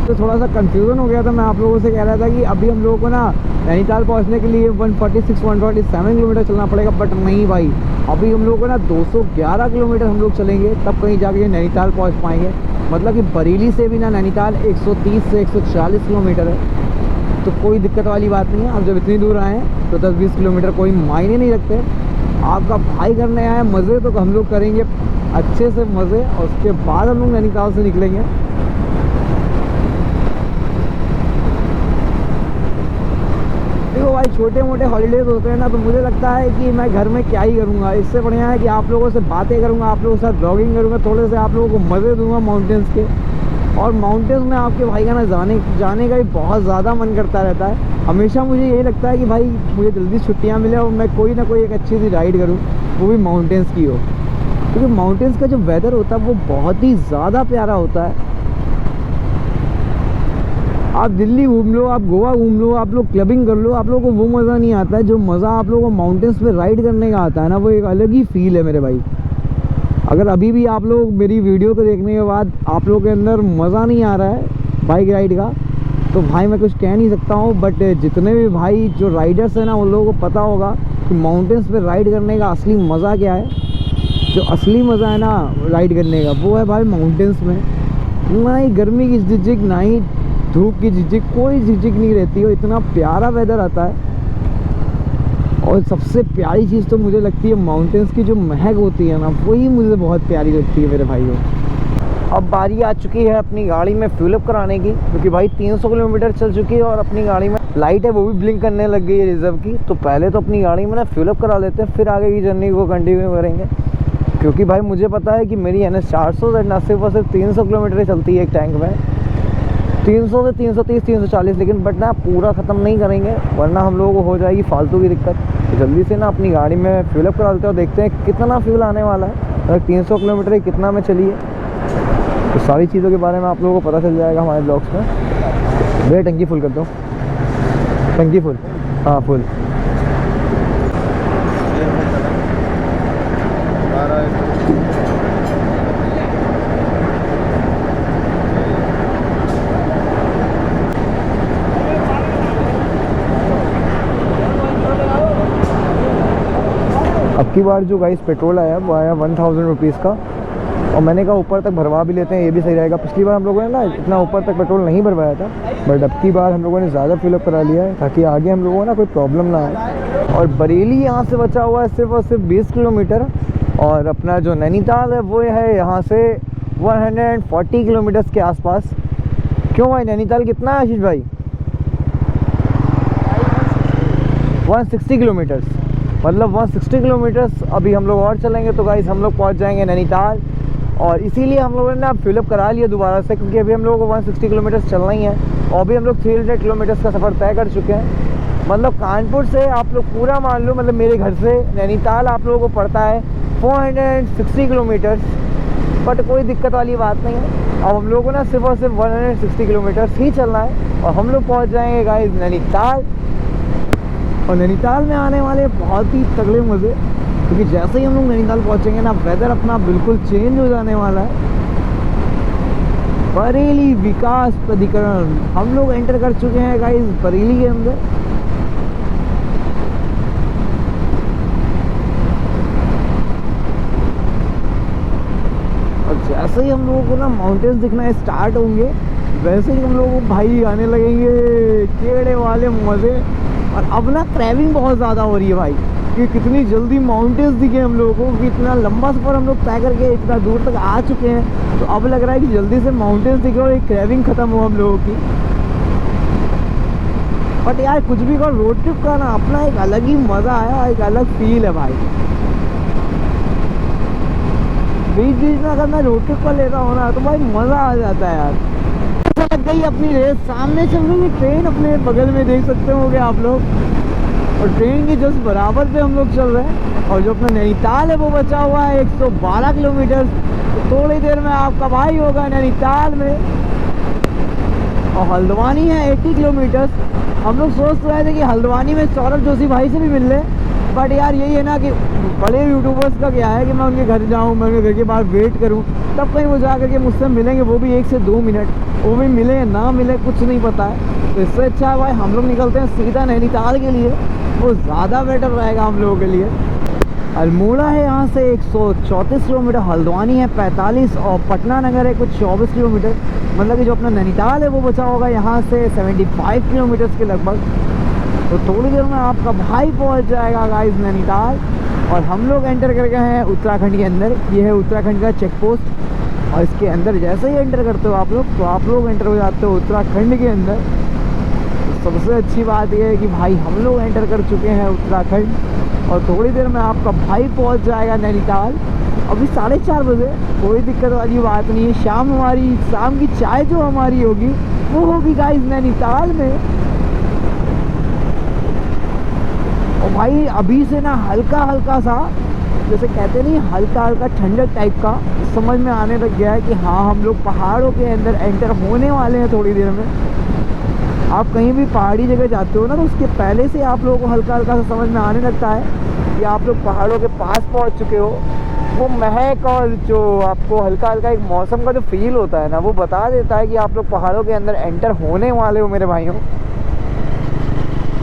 तो थोड़ा सा कन्फ्यूज़न हो गया था, मैं आप लोगों से कह रहा था कि अभी हम लोगों को ना नैनीताल पहुंचने के लिए 147 किलोमीटर चलना पड़ेगा, बट नहीं भाई, अभी हम लोगों को ना 211 किलोमीटर हम लोग चलेंगे तब कहीं जाके नैनीताल पहुंच पाएंगे। मतलब कि बरेली से भी ना नैनीताल 130 से 140 किलोमीटर है, तो कोई दिक्कत वाली बात नहीं है। अब जब इतनी दूर आए हैं तो 10-20 किलोमीटर कोई मायने नहीं रखते। आपका भाई करने आया मज़े, तो हम लोग करेंगे अच्छे से मज़े और उसके बाद हम लोग नैनीताल से निकलेंगे। देखो भाई, छोटे मोटे हॉलीडेज़ होते हैं ना, तो मुझे लगता है कि मैं घर में क्या ही करूँगा। इससे बढ़िया है कि आप लोगों से बातें करूँगा, आप लोगों के साथ ब्लॉगिंग करूँगा, थोड़े से आप लोगों को मज़े दूँगा माउंटेन्स के। और माउंटेन्स में आपके भाई का ना जाने का भी बहुत ज़्यादा मन करता रहता है। हमेशा मुझे यही लगता है कि भाई मुझे जल्दी छुट्टियाँ मिले और मैं कोई ना कोई एक अच्छी सी राइड करूँ, वो भी माउंटेन्स की हो। क्योंकि माउंटेन्स का जो वेदर होता है वो बहुत ही ज़्यादा प्यारा होता है। आप दिल्ली घूम लो, आप गोवा घूम लो, आप लोग क्लबिंग कर लो, आप लोगों को वो मज़ा नहीं आता है जो मज़ा आप लोगों को माउंटेन्स पे राइड करने का आता है ना, वो एक अलग ही फील है मेरे भाई। अगर अभी भी आप लोग मेरी वीडियो को देखने के बाद आप लोगों के अंदर मज़ा नहीं आ रहा है बाइक राइड का, तो भाई मैं कुछ कह नहीं सकता हूँ। बट जितने भी भाई जो राइडर्स हैं ना, उन लोगों को पता होगा कि माउंटेन्स पे राइड करने का असली मज़ा क्या है। जो असली मज़ा है ना राइड करने का, वो है भाई माउंटेन्स में। ना ही गर्मी की झिझक, ना ही धूप की झिझक, कोई झिझक नहीं रहती है। इतना प्यारा वेदर आता है। और सबसे प्यारी चीज़ तो मुझे लगती है माउंटेन्स की जो महक होती है ना, वही मुझे बहुत प्यारी लगती है मेरे भाइयों। अब बारी आ चुकी है अपनी गाड़ी में फ्यूल अप कराने की, क्योंकि भाई 300 किलोमीटर चल चुकी है और अपनी गाड़ी में लाइट है वो भी ब्लिंक करने लग गई है रिजर्व की। तो पहले तो अपनी गाड़ी में ना फ्यूल अप करा लेते हैं, फिर आगे की जर्नी को कंटिन्यू करेंगे। क्योंकि भाई मुझे पता है कि मेरी NS 400 ना सिर्फ 300 किलोमीटर ही चलती है एक टैंक में, 300 से 330, 340, लेकिन बट ना पूरा ख़त्म नहीं करेंगे वरना हम लोगों को हो जाएगी फालतू की दिक्कत। तो जल्दी से ना अपनी गाड़ी में फ्यूल अप करा लेते हैं और देखते हैं कितना फ्यूल आने वाला है, अगर 300 किलोमीटर ही कितना में चली है। तो सारी चीज़ों के बारे में आप लोगों को पता चल जाएगा हमारे ब्लॉग्स में। भैया टंकी फुल कर दो, टंकी फुल। हाँ फुल। अब की बार जो गाइस पेट्रोल आया वो आया 1000 रुपीज़ का, और मैंने कहा ऊपर तक भरवा भी लेते हैं, ये भी सही रहेगा। पिछली बार हम लोगों ने ना इतना ऊपर तक पेट्रोल नहीं भरवाया था, बट अब की बार हम लोगों ने ज़्यादा फिलअप करा लिया है ताकि आगे हम लोगों को ना कोई प्रॉब्लम ना आए। और बरेली यहाँ से बचा हुआ है सिर्फ और सिर्फ 20 किलोमीटर, और अपना जो नैनीताल है वो है यहाँ से 140 किलोमीटर्स के आसपास। क्यों भाई, नैनीताल कितना है आशीष भाई? 160 किलोमीटर्स, मतलब 160 किलोमीटर्स अभी हम लोग और चलेंगे तो गाइस हम लोग पहुंच जाएंगे नैनीताल। और इसीलिए हम लोगों ने ना फिलअप करा लिया दोबारा से, क्योंकि अभी हम लोगों को 160 किलोमीटर्स चलना ही है, और अभी हम लोग 300 किलोमीटर्स का सफ़र तय कर चुके हैं। मतलब कानपुर से आप लोग पूरा मान लो, मतलब मेरे घर से नैनीताल आप लोगों को पड़ता है 460 किलोमीटर्स, बट कोई दिक्कत वाली बात नहीं है। अब हम लोगों को ना सिर्फ और सिर्फ 160 किलोमीटर्स ही चलना है और हम लोग पहुँच जाएंगे गाइस नैनीताल। और नैनीताल में आने वाले बहुत ही तगड़े मज़े, क्योंकि जैसे ही हम लोग नैनीताल पहुंचेंगे ना वेदर अपना बिल्कुल चेंज हो जाने वाला है। बरेली विकास प्राधिकरण हम लोग एंटर कर चुके हैं गाइस बरेली के अंदर। और जैसे ही हम लोगों को ना माउंटेन्स दिखना स्टार्ट होंगे, वैसे ही हम लोगों को भाई आने लगेंगे केड़े वाले मज़े। और अब ना क्रेविंग बहुत ज़्यादा हो रही है भाई, कि कितनी जल्दी माउंटेन्स दिखे हम लोगों को, कि इतना लंबा सफ़र हम लोग तय करके इतना दूर तक आ चुके हैं, तो अब लग रहा है कि जल्दी से माउंटेन्स दिखे और एक क्रेविंग ख़त्म हो हम लोगों की। बट यार कुछ भी कर, रोड ट्रिप का ना अपना एक अलग ही मज़ा आया, एक अलग फील है भाई। बीच बीच में अगर मैं रोड ट्रिप पर लेता हूँ ना तो भाई मज़ा आ जाता है यार। लग गई अपनी रेस, सामने चल रही ट्रेन अपने बगल में देख सकते होंगे आप लोग, और ट्रेन के जस्ट बराबर पे हम लोग चल रहे हैं। और जो अपना नैनीताल है वो बचा हुआ है 112 किलोमीटर, तो थोड़ी देर में आपका भाई होगा नैनीताल में। और हल्द्वानी है 80 किलोमीटर। हम लोग सोच रहे थे कि हल्द्वानी में सौरभ जोशी भाई से भी मिल ले, बट यार यही है ना कि बड़े यूट्यूबर्स का क्या है कि मैं उनके घर जाऊँ, मैं उनके घर के बाहर वेट करूँ, तब कहीं वो जा करके मुझसे मिलेंगे, वो भी 1 से 2 मिनट, वो भी मिले या ना मिले कुछ नहीं पता है। तो इससे अच्छा है भाई हम लोग निकलते हैं सीधा नैनीताल के लिए, वो ज़्यादा बेटर रहेगा हम लोगों के लिए। अल्मोड़ा है यहाँ से 134 किलोमीटर, हल्द्वानी है 45, और पटना नगर है कुछ 24 किलोमीटर। मतलब कि जो अपना नैनीताल है वो बचा होगा यहाँ से 75 किलोमीटर्स के लगभग। तो थोड़ी देर में आपका भाई पहुँच जाएगा गाइस नैनीताल। और हम लोग एंटर कर गए हैं उत्तराखंड के अंदर। ये है उत्तराखंड का चेक पोस्ट, और इसके अंदर जैसे ही एंटर करते हो आप लोग, तो आप लोग एंटर हो जाते हो उत्तराखंड के अंदर। सबसे अच्छी बात यह है कि भाई हम लोग एंटर कर चुके हैं उत्तराखंड, और थोड़ी देर में आपका भाई पहुंच जाएगा नैनीताल। अभी 4:30 बजे, कोई दिक्कत वाली बात नहीं है। शाम की चाय जो हमारी होगी वो होगी गाइस नैनीताल में। और भाई अभी से ना हल्का हल्का सा, जैसे कहते नहीं, हल्का हल्का ठंडक टाइप का समझ में आने लग गया है कि हाँ हम लोग पहाड़ों के अंदर एंटर होने वाले हैं थोड़ी देर में। आप कहीं भी पहाड़ी जगह जाते हो ना, तो उसके पहले से आप लोगों को हल्का हल्का सा समझ में आने लगता है कि आप लोग पहाड़ों के पास पहुंच चुके हो। वो महक और जो आपको हल्का हल्का एक मौसम का जो फील होता है ना, वो बता देता है कि आप लोग पहाड़ों के अंदर एंटर होने वाले हो मेरे भाइयों।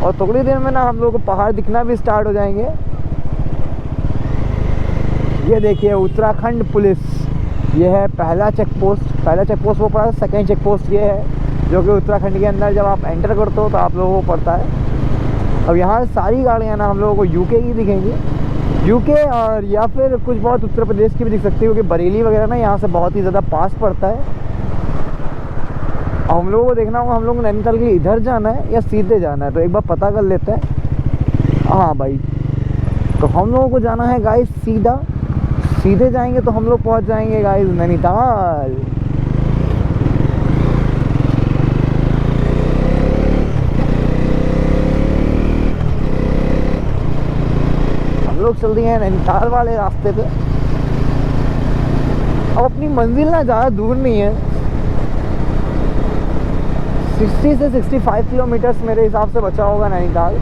और थोड़ी देर में ना हम लोगों को पहाड़ दिखना भी स्टार्ट हो जाएंगे। ये देखिए उत्तराखंड पुलिस, ये है पहला चेक पोस्ट वो पड़ा। सेकेंड चेक पोस्ट ये है जो कि उत्तराखंड के अंदर जब आप एंटर करते हो तो आप लोगों को पड़ता है। अब यहाँ सारी गाड़ियाँ ना हम लोगों को यूके की दिखेंगी, यूके और या फिर कुछ बहुत उत्तर प्रदेश की भी दिख सकती है, क्योंकि बरेली वगैरह ना यहाँ से बहुत ही ज़्यादा पास पड़ता है। और हम लोगों को देखना होगा हम लोग नैनीताल के लिए इधर जाना है या सीधे जाना है, तो एक बार पता कर लेते हैं। हाँ भाई, तो हम लोगों को जाना है गाइस सीधे जाएंगे तो हम लोग पहुँच जाएंगे गाइस नैनीताल। लोग चल दिए हैं नैनीताल वाले रास्ते पे। अब अपनी मंजिल ना ज़्यादा दूर नहीं है, 60 से 65 किलोमीटर्स मेरे हिसाब से बचा होगा नैनीताल।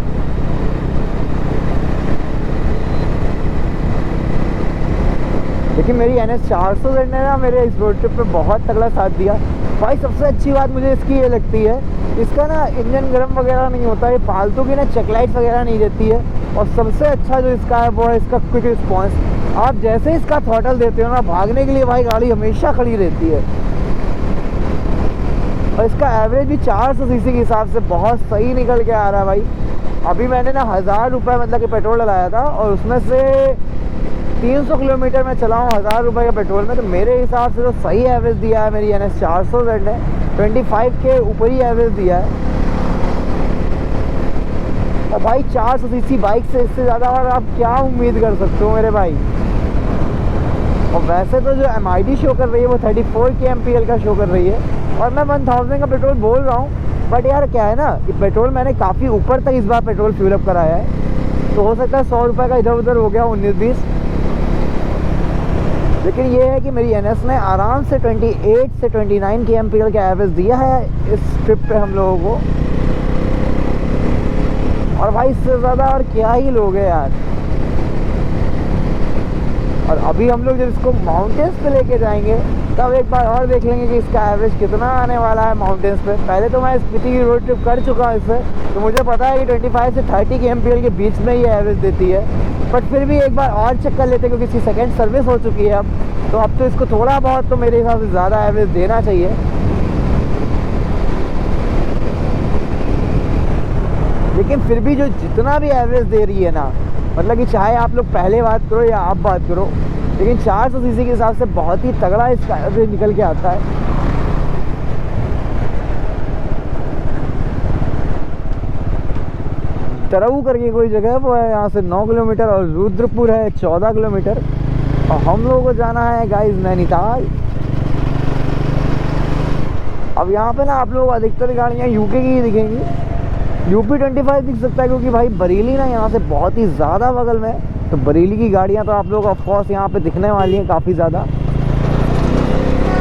लेकिन मेरी NS 400Z ने ना मेरे इस रोड ट्रिप पे बहुत तगड़ा साथ दिया भाई। सबसे अच्छी बात मुझे इसकी ये लगती है, इसका ना इंजन गर्म वगैरह नहीं होता है, फालतू की ना चेकलाइट वगैरह नहीं देती है। और सबसे अच्छा जो इसका है वो है इसका क्विक रिस्पॉन्स। आप जैसे इसका थ्रॉटल देते हो ना भागने के लिए भाई गाड़ी हमेशा खड़ी रहती है। और इसका एवरेज भी 400 सीसी के हिसाब से बहुत सही निकल के आ रहा है भाई। अभी मैंने ना 1000 रुपये मतलब कि पेट्रोल डलाया था और उसमें से 300 किलोमीटर मैं चला हूँ 1000 रुपये के पेट्रोल में। तो मेरे हिसाब से तो सही एवरेज दिया है मेरी NS 400Z ने, 25 के ऊपर ही एवरेज दिया है। और भाई 400 सीसी बाइक से इससे ज़्यादा और आप क्या उम्मीद कर सकते हो मेरे भाई। और वैसे तो जो MID शो कर रही है वो 34 kmpl का शो कर रही है और मैं 1000 का पेट्रोल बोल रहा हूँ। बट यार क्या है ना कि पेट्रोल मैंने काफ़ी ऊपर तक इस बार पेट्रोल फ्यूल अप कराया है, तो हो सकता है 100 रुपये का इधर उधर हो गया 19-20। लेकिन ये है कि मेरी NS ने आराम से 28 से 29 kmpl का एवरेज दिया है इस ट्रिप पे हम लोगों को। और भाई इससे ज़्यादा और क्या ही लोग हैं यार। और अभी हम लोग जब इसको माउंटेन्स पे लेके जाएंगे तब एक बार और देख लेंगे कि इसका एवरेज कितना आने वाला है माउंटेन्स पे। पहले तो मैं स्पीति की रोड ट्रिप कर चुका हूँ इससे, तो मुझे पता है कि 25 से 30 kmpl के बीच में ये एवरेज देती है। बट फिर भी एक बार और चेक कर लेते हैं क्योंकि इसकी सेकेंड सर्विस हो चुकी है अब, तो अब तो इसको थोड़ा बहुत तो मेरे हिसाब से ज़्यादा एवरेज देना चाहिए। लेकिन फिर भी जो जितना भी एवरेज दे रही है ना, मतलब कि चाहे आप लोग पहले बात करो या आप बात करो, लेकिन 400 सीसी के हिसाब से बहुत ही तगड़ा इसका एवरेज निकल के आता है। तरऊ करके कोई जगह है वो है यहाँ से 9 किलोमीटर और रुद्रपुर है 14 किलोमीटर। और हम लोगों को जाना है गाइस नैनीताल। अब यहाँ पे ना आप लोग अधिकतर गाड़ियाँ यूके की ही दिखेंगी। UP 25 दिख सकता है क्योंकि भाई बरेली ना यहाँ से बहुत ही ज़्यादा बगल में है, तो बरेली की गाड़ियाँ तो आप लोग ऑफकोर्स यहाँ पे दिखने वाली हैं काफ़ी ज़्यादा।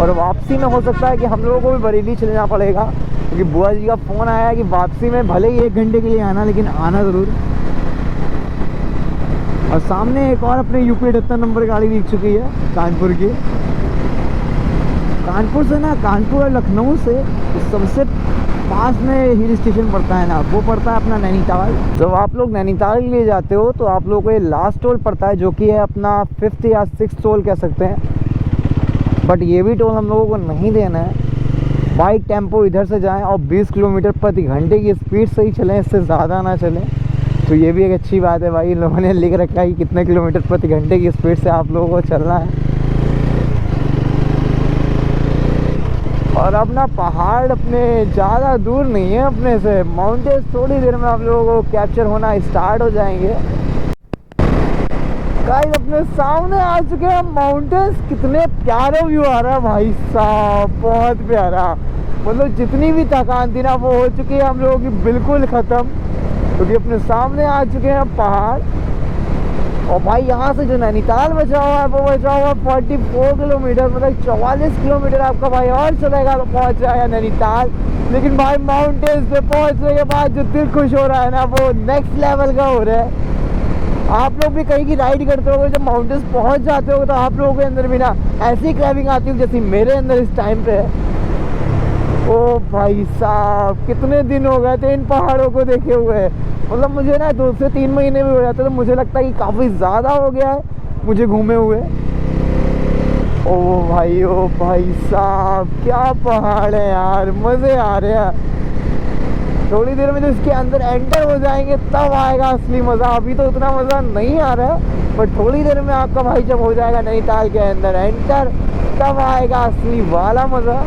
और वापसी में हो सकता है कि हम लोगों को भी बरेली चलना पड़ेगा क्योंकि बुआ जी का फ़ोन आया है कि वापसी में भले ही 1 घंटे के लिए आना लेकिन आना ज़रूर। और सामने एक और अपने UP 78 नंबर गाड़ी दिख चुकी है कानपुर की। कानपुर से ना, कानपुर और लखनऊ से सबसे पास में हिल स्टेशन पड़ता है ना, वो पड़ता है अपना नैनीताल। जब आप लोग नैनीताल के लिए जाते हो तो आप लोगों को ये लास्ट टोल पड़ता है जो कि है अपना 5th या 6th टोल कह सकते हैं। बट ये भी टोल हम लोगों को नहीं देना है। बाइक टेम्पो इधर से जाएं और 20 किलोमीटर प्रति घंटे की स्पीड से ही चलें, इससे ज़्यादा ना चलें। तो ये भी एक अच्छी बात है भाई, इन लोगों ने लिख रखा है कि कितने किलोमीटर प्रति घंटे की स्पीड से आप लोगों को चलना है। और अब ना पहाड़ अपने ज़्यादा दूर नहीं है अपने से, माउंटेन्स थोड़ी देर में आप लोगों को कैप्चर होना स्टार्ट हो जाएंगे। गाइस अपने सामने आ चुके हैं माउंटेन्स। कितने प्यारा व्यू आ रहा है भाई साहब, बहुत प्यारा। मतलब जितनी भी थकान थी ना वो हो चुकी है हम लोगों की बिल्कुल ख़त्म, क्योंकि अपने सामने आ चुके हैं पहाड़। और भाई यहाँ से जो नैनीताल बचा हुआ है वो बचा हुआ 44 किलोमीटर, मतलब 44 किलोमीटर आपका भाई और चलेगा तो पहुँच जाएगा नैनीताल। लेकिन भाई माउंटेन्स पे पहुँचने के बाद जो दिल खुश हो रहा है ना वो नेक्स्ट लेवल का हो रहा है। आप लोग भी कहीं की राइड करते हो, जब माउंटेन्स पहुँच जाते हो तो आप लोगों के अंदर भी ना ऐसी क्रेविंग आती है जैसी मेरे अंदर इस टाइम पे है। ओ भाई साहब कितने दिन हो गए थे इन पहाड़ों को देखे हुए। मतलब मुझे ना 2 से 3 महीने भी हो जाते तो मुझे लगता है कि काफ़ी ज़्यादा हो गया है मुझे घूमे हुए। ओ भाई साहब क्या पहाड़ है यार, मज़े आ रहे हैं। थोड़ी देर में जो इसके अंदर एंटर हो जाएंगे तब आएगा असली मज़ा। अभी तो उतना मज़ा नहीं आ रहा है, पर थोड़ी देर में आपका भाई जब हो जाएगा नैनीताल के अंदर एंटर तब आएगा असली वाला मज़ा।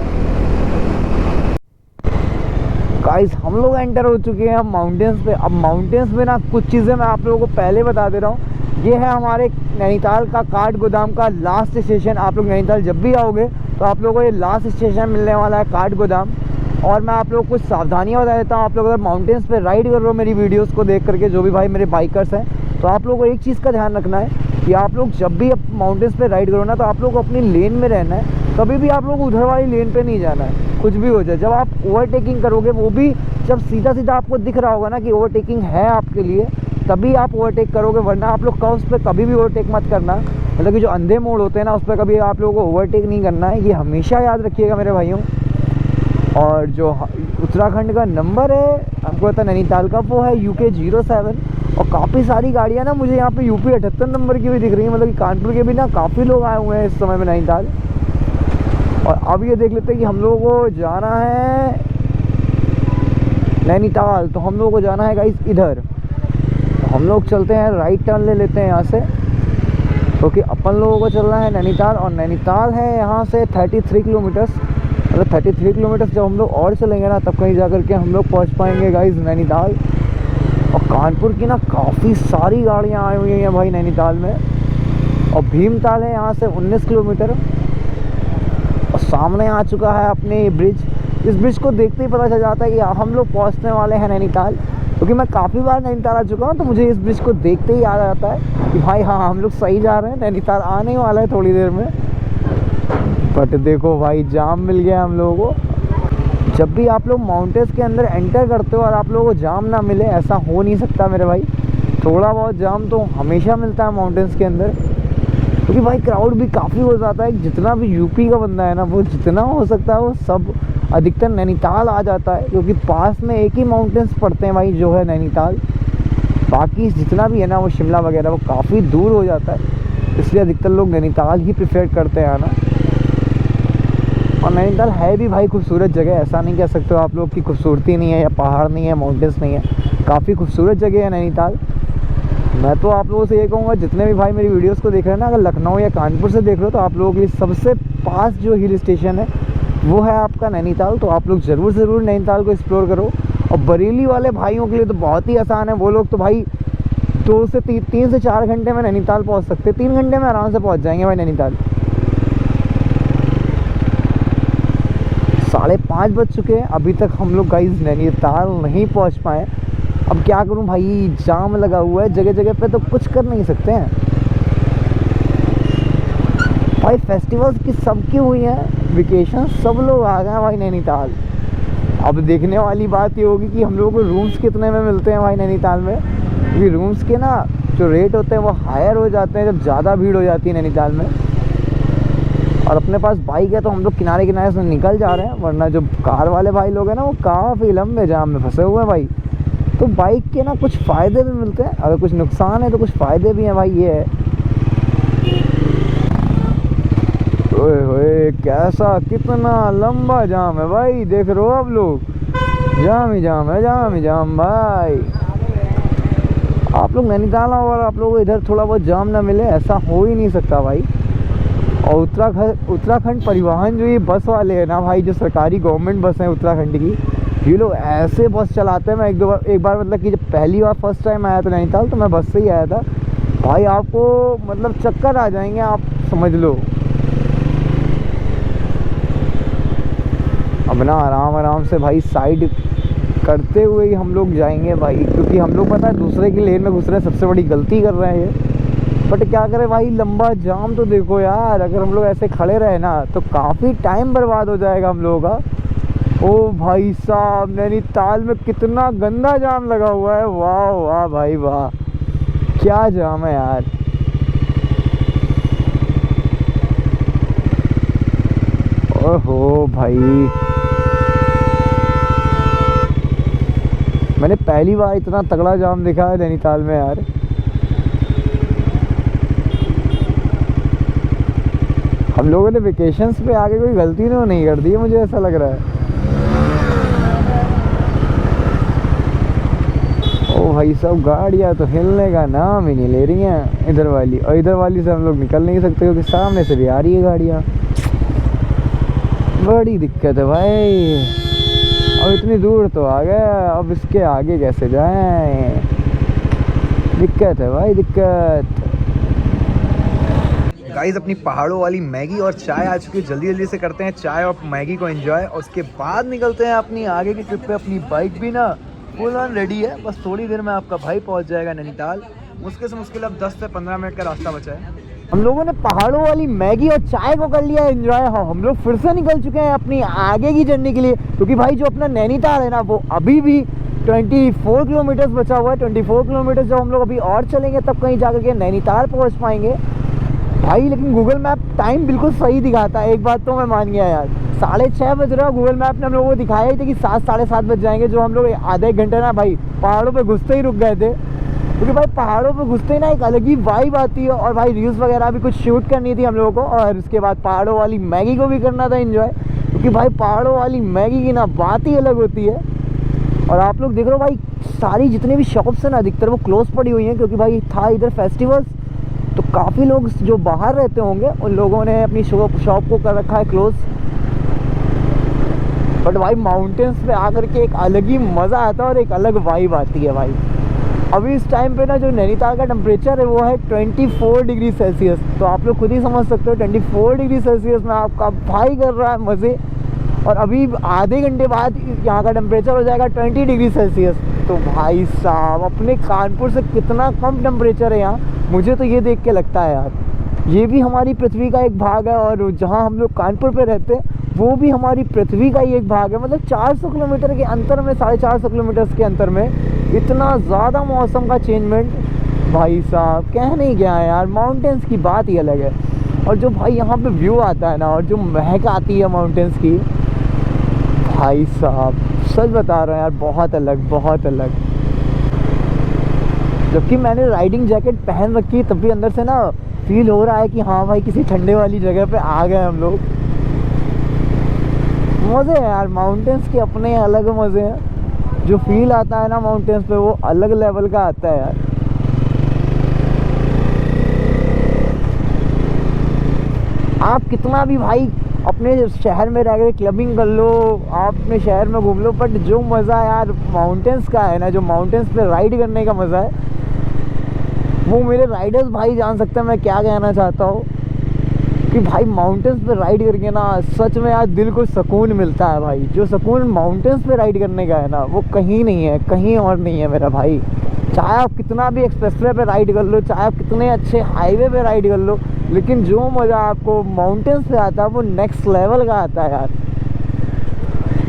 गाइस हम लोग एंटर हो चुके हैं माउंटेन्स पे। अब माउंटेन्स में ना कुछ चीज़ें मैं आप लोगों को पहले बता दे रहा हूँ। ये है हमारे नैनीताल का काठगोदाम का लास्ट स्टेशन। आप लोग नैनीताल जब भी आओगे तो आप लोगों को ये लास्ट स्टेशन मिलने वाला है काठगोदाम। और मैं आप लोग को कुछ सावधानियाँ बता देता हूँ। आप लोग अगर माउंटेन्स पे राइड कर रहे हो मेरी वीडियोस को देख करके, जो भी भाई मेरे बाइकर्स हैं, तो आप लोगों को एक चीज़ का ध्यान रखना है कि आप लोग जब भी माउंटेन्स पे राइड करो ना तो आप लोग को अपनी लेन में रहना है। कभी भी आप लोग उधर वाली लेन पे नहीं जाना है, कुछ भी हो जाए। जब आप ओवरटेकिंग करोगे वो भी जब सीधा सीधा आपको दिख रहा होगा ना कि ओवरटेकिंग है आपके लिए, तभी आप ओवरटेक करोगे, वरना आप लोग कर्व्स पे कभी भी ओवरटेक मत करना। मतलब कि जो अंधे मोड़ होते हैं ना, उस पर कभी आप लोगों को ओवरटेक नहीं करना है, ये हमेशा याद रखिएगा मेरे भाइयों। और जो उत्तराखंड का नंबर है आपको पता नैनीताल का, वो है UK 07। और काफ़ी सारी गाड़ियाँ ना मुझे यहाँ पे UP 78 नंबर की भी दिख रही है, मतलब कि कानपुर के भी ना काफ़ी लोग आए हुए हैं इस समय में नैनीताल। और अब ये देख लेते हैं कि हम लोगों को जाना है नैनीताल, तो हम लोगों को जाना है गाइस इधर। तो हम लोग चलते हैं, राइट टर्न ले लेते हैं यहाँ से, क्योंकि अपन लोगों को चलना है नैनीताल। और नैनीताल है यहाँ से 33 किलोमीटर्स, मतलब 33 किलोमीटर्स जब हम लोग और चलेंगे ना, तब कहीं जा कर के हम लोग पहुँच पाएंगे गाइस नैनीताल। और कानपुर की ना काफ़ी सारी गाड़ियाँ आई हुई हैं भाई नैनीताल में। और भीमताल है यहाँ से 19 किलोमीटर। और सामने आ चुका है अपने ये ब्रिज। इस ब्रिज को देखते ही पता चल जाता है कि हम लोग पहुँचने वाले हैं नैनीताल, क्योंकि मैं काफ़ी बार नैनीताल आ चुका हूँ, तो मुझे इस ब्रिज को देखते ही याद आ जाता है कि भाई हाँ हम लोग सही जा रहे हैं, नैनीताल आने ही वाला है थोड़ी देर में। बट देखो भाई जाम मिल गया हम लोगों को। जब भी आप लोग माउंटेन्स के अंदर एंटर करते हो और आप लोगों को जाम ना मिले, ऐसा हो नहीं सकता मेरे भाई। थोड़ा बहुत जाम तो हमेशा मिलता है माउंटेन्स के अंदर, क्योंकि भाई क्राउड भी काफ़ी हो जाता है। जितना भी यूपी का बंदा है ना, वो जितना हो सकता है वो सब अधिकतर नैनीताल आ जाता है, क्योंकि पास में एक ही माउंटेन्स पड़ते हैं भाई, जो है नैनीताल। बाकी जितना भी है ना वो शिमला वगैरह वो काफ़ी दूर हो जाता है, इसलिए अधिकतर लोग नैनीताल ही प्रेफर करते हैं आना। और नैनीताल है भी भाई खूबसूरत जगह, ऐसा नहीं कह सकते हो आप लोग कि खूबसूरती नहीं है या पहाड़ नहीं है, माउंटेन्स नहीं है। काफ़ी खूबसूरत जगह है नैनीताल। मैं तो आप लोगों से ये कहूँगा, जितने भी भाई मेरी वीडियोस को देख रहे हैं ना, अगर लखनऊ या कानपुर से देख रहे हो तो आप लोगों के लिए सबसे पास जो हिल स्टेशन है वो है आपका नैनीताल। तो आप लोग ज़रूर नैनीताल को एक्सप्लोर करो। और बरेली वाले भाइयों के लिए तो बहुत ही आसान है, वो लोग तो भाई 3 से 4 घंटे में नैनीताल पहुँच सकते हैं। 3 घंटे में आराम से पहुँच जाएंगे भाई नैनीताल। 5:30 बज चुके हैं, अभी तक हम लोग गाइस नैनीताल नहीं पहुंच पाए। अब क्या करूं भाई, जाम लगा हुआ है जगह जगह पे, तो कुछ कर नहीं सकते हैं भाई। फेस्टिवल्स की सबकी हुई है वेकेशन, सब लोग आ गए हैं भाई नैनीताल। अब देखने वाली बात ये होगी कि हम लोगों को रूम्स कितने में मिलते हैं भाई नैनीताल में, क्योंकि रूम्स के ना जो रेट होते हैं वो हायर हो जाते हैं जब ज़्यादा भीड़ हो जाती है नैनीताल में। और अपने पास बाइक है तो हम लोग किनारे किनारे से निकल जा रहे हैं, वरना जो कार वाले भाई लोग हैं ना वो काफ़ी लंबे जाम में फंसे हुए हैं भाई। तो बाइक के ना कुछ फ़ायदे भी मिलते हैं, अगर कुछ नुकसान है तो कुछ फ़ायदे भी हैं भाई। ये है ओए होए कैसा कितना लंबा जाम है भाई, देख रहे हो आप लोग, जाम ही जाम है, जाम ही जाम भाई। आप लोग नैनीताल आओ और आप लोगों को इधर थोड़ा बहुत जाम ना मिले, ऐसा हो ही नहीं सकता भाई। और उत्तराखंड परिवहन जो ये बस वाले हैं ना भाई, जो सरकारी गवर्नमेंट बस है उत्तराखंड की, ये लोग ऐसे बस चलाते हैं। मैं एक बार मतलब कि जब पहली बार फर्स्ट टाइम आया था नैनीताल, तो मैं बस से ही आया था भाई। आपको मतलब चक्कर आ जाएंगे, आप समझ लो। अब ना आराम से भाई साइड करते हुए ही हम लोग जाएंगे भाई, क्योंकि हम लोग पता है दूसरे की लेन में घुस रहे हैं, सबसे बड़ी गलती कर रहे हैं ये। बट क्या करें भाई, लंबा जाम तो देखो यार, अगर हम लोग ऐसे खड़े रहे ना तो काफ़ी टाइम बर्बाद हो जाएगा हम लोगों का। ओ भाई साहब, नैनीताल में कितना गंदा जाम लगा हुआ है, वाह वाह भाई वाह, क्या जाम है यार। ओहो भाई, मैंने पहली बार इतना तगड़ा जाम देखा है नैनीताल में यार। हम लोगों ने वेकेशंस पे आके कोई गलती तो नहीं कर दी है, मुझे ऐसा लग रहा है। ओ भाई सब गाड़ियाँ तो हिलने का नाम ही नहीं ले रही हैं इधर वाली, और इधर वाली से हम लोग निकल नहीं सकते क्योंकि सामने से भी आ रही है गाड़ियाँ। बड़ी दिक्कत है भाई। अब इतनी दूर तो आ गए, अब इसके आगे कैसे जाएं, दिक्कत है भाई दिक्कत। गाइस अपनी पहाड़ों वाली मैगी और चाय आ चुकी है, जल्दी से करते हैं चाय और मैगी को एंजॉय, और उसके बाद निकलते हैं अपनी आगे की ट्रिप पे। अपनी बाइक भी ना फुल ऑन रेडी है, बस थोड़ी देर में आपका भाई पहुंच जाएगा नैनीताल। मुश्किल से मुश्किल अब 10 से 15 मिनट का रास्ता बचा है। हम लोगों ने पहाड़ों वाली मैगी और चाय को कर लिया एंजॉय। हाँ, हम लोग फिर से निकल चुके हैं अपनी आगे की जर्नी के लिए, क्योंकि भाई जो अपना नैनीताल है ना वो अभी भी 24 किलोमीटर्स बचा हुआ है। 24 किलोमीटर्स जब हम लोग अभी और चलेंगे तब कहीं जाकर के नैनीताल पहुंच पाएंगे। भाई लेकिन गूगल मैप टाइम बिल्कुल सही दिखाता है, एक बात तो मैं मान गया यार। 6:30 बज रहा है, गूगल मैप ने हम लोगों को दिखाया ही था कि 7 साढ़े 7 बज जाएंगे, जो हम लोग आधे एक घंटे ना भाई पहाड़ों पे घुसते ही रुक गए थे, क्योंकि भाई पहाड़ों पे घुसते ही ना एक अलग ही वाइब आती है। और भाई रील्स वगैरह भी कुछ शूट करनी थी हम लोगों को, और उसके बाद पहाड़ों वाली मैगी को भी करना था एंजॉय, क्योंकि भाई पहाड़ों वाली मैगी की ना बात ही अलग होती है। और आप लोग देख रहे हो भाई सारी जितनी भी शॉप्स हैं ना अधिकतर वो क्लोज पड़ी हुई हैं, क्योंकि भाई था इधर फेस्टिवल्स, तो काफ़ी लोग जो बाहर रहते होंगे उन लोगों ने अपनी शॉप को कर रखा है क्लोज। बट भाई माउंटेन्स पे आकर के एक अलग ही मज़ा आता है और एक अलग वाइब आती है भाई। अभी इस टाइम पे ना जो नैनीताल का टेम्परेचर है वो है 24 डिग्री सेल्सियस, तो आप लोग खुद ही समझ सकते हो 24 डिग्री सेल्सियस में आपका भाई कर रहा है मज़े। और अभी आधे घंटे बाद यहाँ का टेम्परेचर हो जाएगा 20 डिग्री सेल्सियस। तो भाई साहब अपने कानपुर से कितना कम टेम्परेचर है यहाँ, मुझे तो ये देख के लगता है यार ये भी हमारी पृथ्वी का एक भाग है, और जहाँ हम लोग कानपुर पे रहते हैं वो भी हमारी पृथ्वी का ही एक भाग है। मतलब 400 किलोमीटर के अंतर में, 450 किलोमीटर के अंतर में इतना ज़्यादा मौसम का चेंजमेंट, भाई साहब कह नहीं गया है यार। माउंटेन्स की बात ही अलग है, और जो भाई यहाँ पे व्यू आता है ना और जो महक आती है माउंटेन्स की, भाई साहब सच बता रहा हूँ यार बहुत अलग, बहुत अलग। जबकि मैंने राइडिंग जैकेट पहन रखी है तब भी अंदर से ना फील हो रहा है कि हाँ भाई किसी ठंडे वाली जगह पे आ गए हम लोग। मज़े हैं यार माउंटेन्स के, अपने अलग मज़े हैं। जो फील आता है ना माउंटेन्स पे वो अलग लेवल का आता है यार। आप कितना भी भाई अपने शहर में रह गए क्लबिंग कर लो, आप अपने शहर में घूम लो, बट जो मज़ा यार माउंटेन्स का है ना, जो माउंटेन्स पे राइड करने का मज़ा है वो मेरे राइडर्स भाई जान सकते हैं मैं क्या कहना चाहता हूँ। कि भाई माउंटेन्स पे राइड करके ना सच में यार दिल को सुकून मिलता है भाई। जो सुकून माउंटेन्स पे राइड करने का है ना वो कहीं नहीं है, कहीं और नहीं है मेरा भाई। चाहे आप कितना भी एक्सप्रेसवे पे राइड कर लो, चाहे आप कितने अच्छे हाईवे पे राइड कर लो, लेकिन जो मज़ा आपको माउंटेन्स पे आता है वो नेक्स्ट लेवल का आता है यार।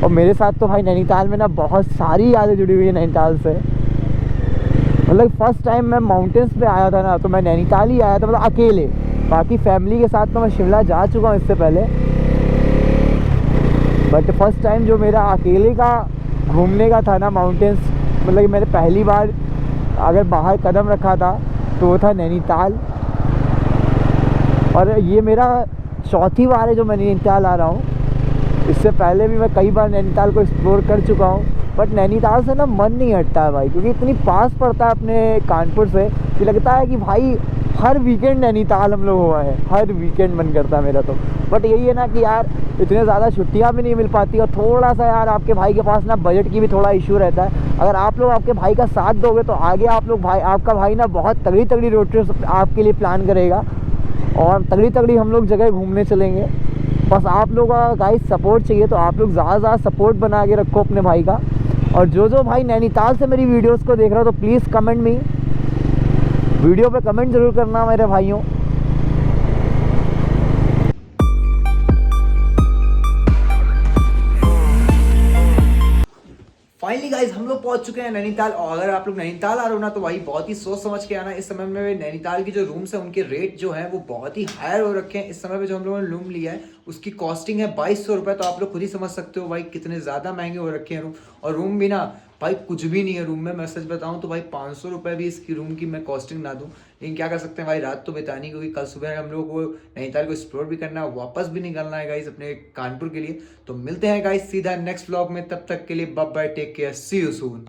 और मेरे साथ तो भाई नैनीताल में ना बहुत सारी यादें जुड़ी हुई है नैनीताल से। मतलब फर्स्ट टाइम मैं माउंटेन्स पे आया था ना तो मैं नैनीताल ही आया था, मतलब अकेले। बाकी फैमिली के साथ तो मैं शिमला जा चुका हूँ इससे पहले, बट फर्स्ट टाइम जो मेरा अकेले का घूमने का था ना माउंटेन्स, मतलब कि मैंने पहली बार अगर बाहर कदम रखा था तो वो था नैनीताल। और ये मेरा चौथी बार है जो मैं नैनीताल आ रहा हूँ। इससे पहले भी मैं कई बार नैनीताल को एक्सप्लोर कर चुका हूँ, बट नैनीताल से ना मन नहीं हटता है भाई, क्योंकि इतनी पास पड़ता है अपने कानपुर से कि लगता है कि भाई हर वीकेंड नैनीताल हम लोग हुआ है, हर वीकेंड मन करता है मेरा तो। बट यही है ना कि यार इतने ज़्यादा छुट्टियाँ भी नहीं मिल पाती, और थोड़ा सा यार आपके भाई के पास ना बजट की भी थोड़ा इशू रहता है। अगर आप लोग आपके भाई का साथ दोगे तो आगे आप लोग भाई, आपका भाई ना बहुत तगड़ी तगड़ी रोड ट्रिप आपके लिए प्लान करेगा, और तगड़ी तगड़ी हम लोग जगह घूमने चलेंगे। बस आप लोगों का गाइस सपोर्ट चाहिए, तो आप लोग ज़्यादा सपोर्ट बना के रखो अपने भाई का। और जो भाई नैनीताल से मेरी वीडियोस को देख रहा हो तो प्लीज़ कमेंट मी, वीडियो पे कमेंट ज़रूर करना मेरे भाइयों। फाइनली गाइज हम लोग पहुंच चुके हैं नैनीताल। और अगर आप लोग नैनीताल आ रहे हो ना तो भाई बहुत ही सोच समझ के आना। इस समय में नैनीताल की जो रूम्स है उनके रेट जो है वो बहुत ही हायर हो रखे हैं। इस समय पे जो हम लोगों ने रूम लिया है उसकी कॉस्टिंग है 2200 रुपये। तो आप लोग खुद ही समझ सकते हो भाई कितने ज़्यादा महंगे हो रखे हैं रूम। और रूम भी ना भाई कुछ भी नहीं है रूम में, मैं सच बताऊं तो भाई 500 रुपये भी इसकी रूम की मैं कॉस्टिंग ना दूं, लेकिन क्या कर सकते हैं भाई, रात तो बितानी, क्योंकि कल सुबह हम लोग को नैनीताल को एक्सप्लोर भी करना है, वापस भी निकलना है गाइस अपने कानपुर के लिए। तो मिलते हैं गाइस सीधा नेक्स्ट व्लॉग में, तब तक के लिए bye bye, take care, see you soon.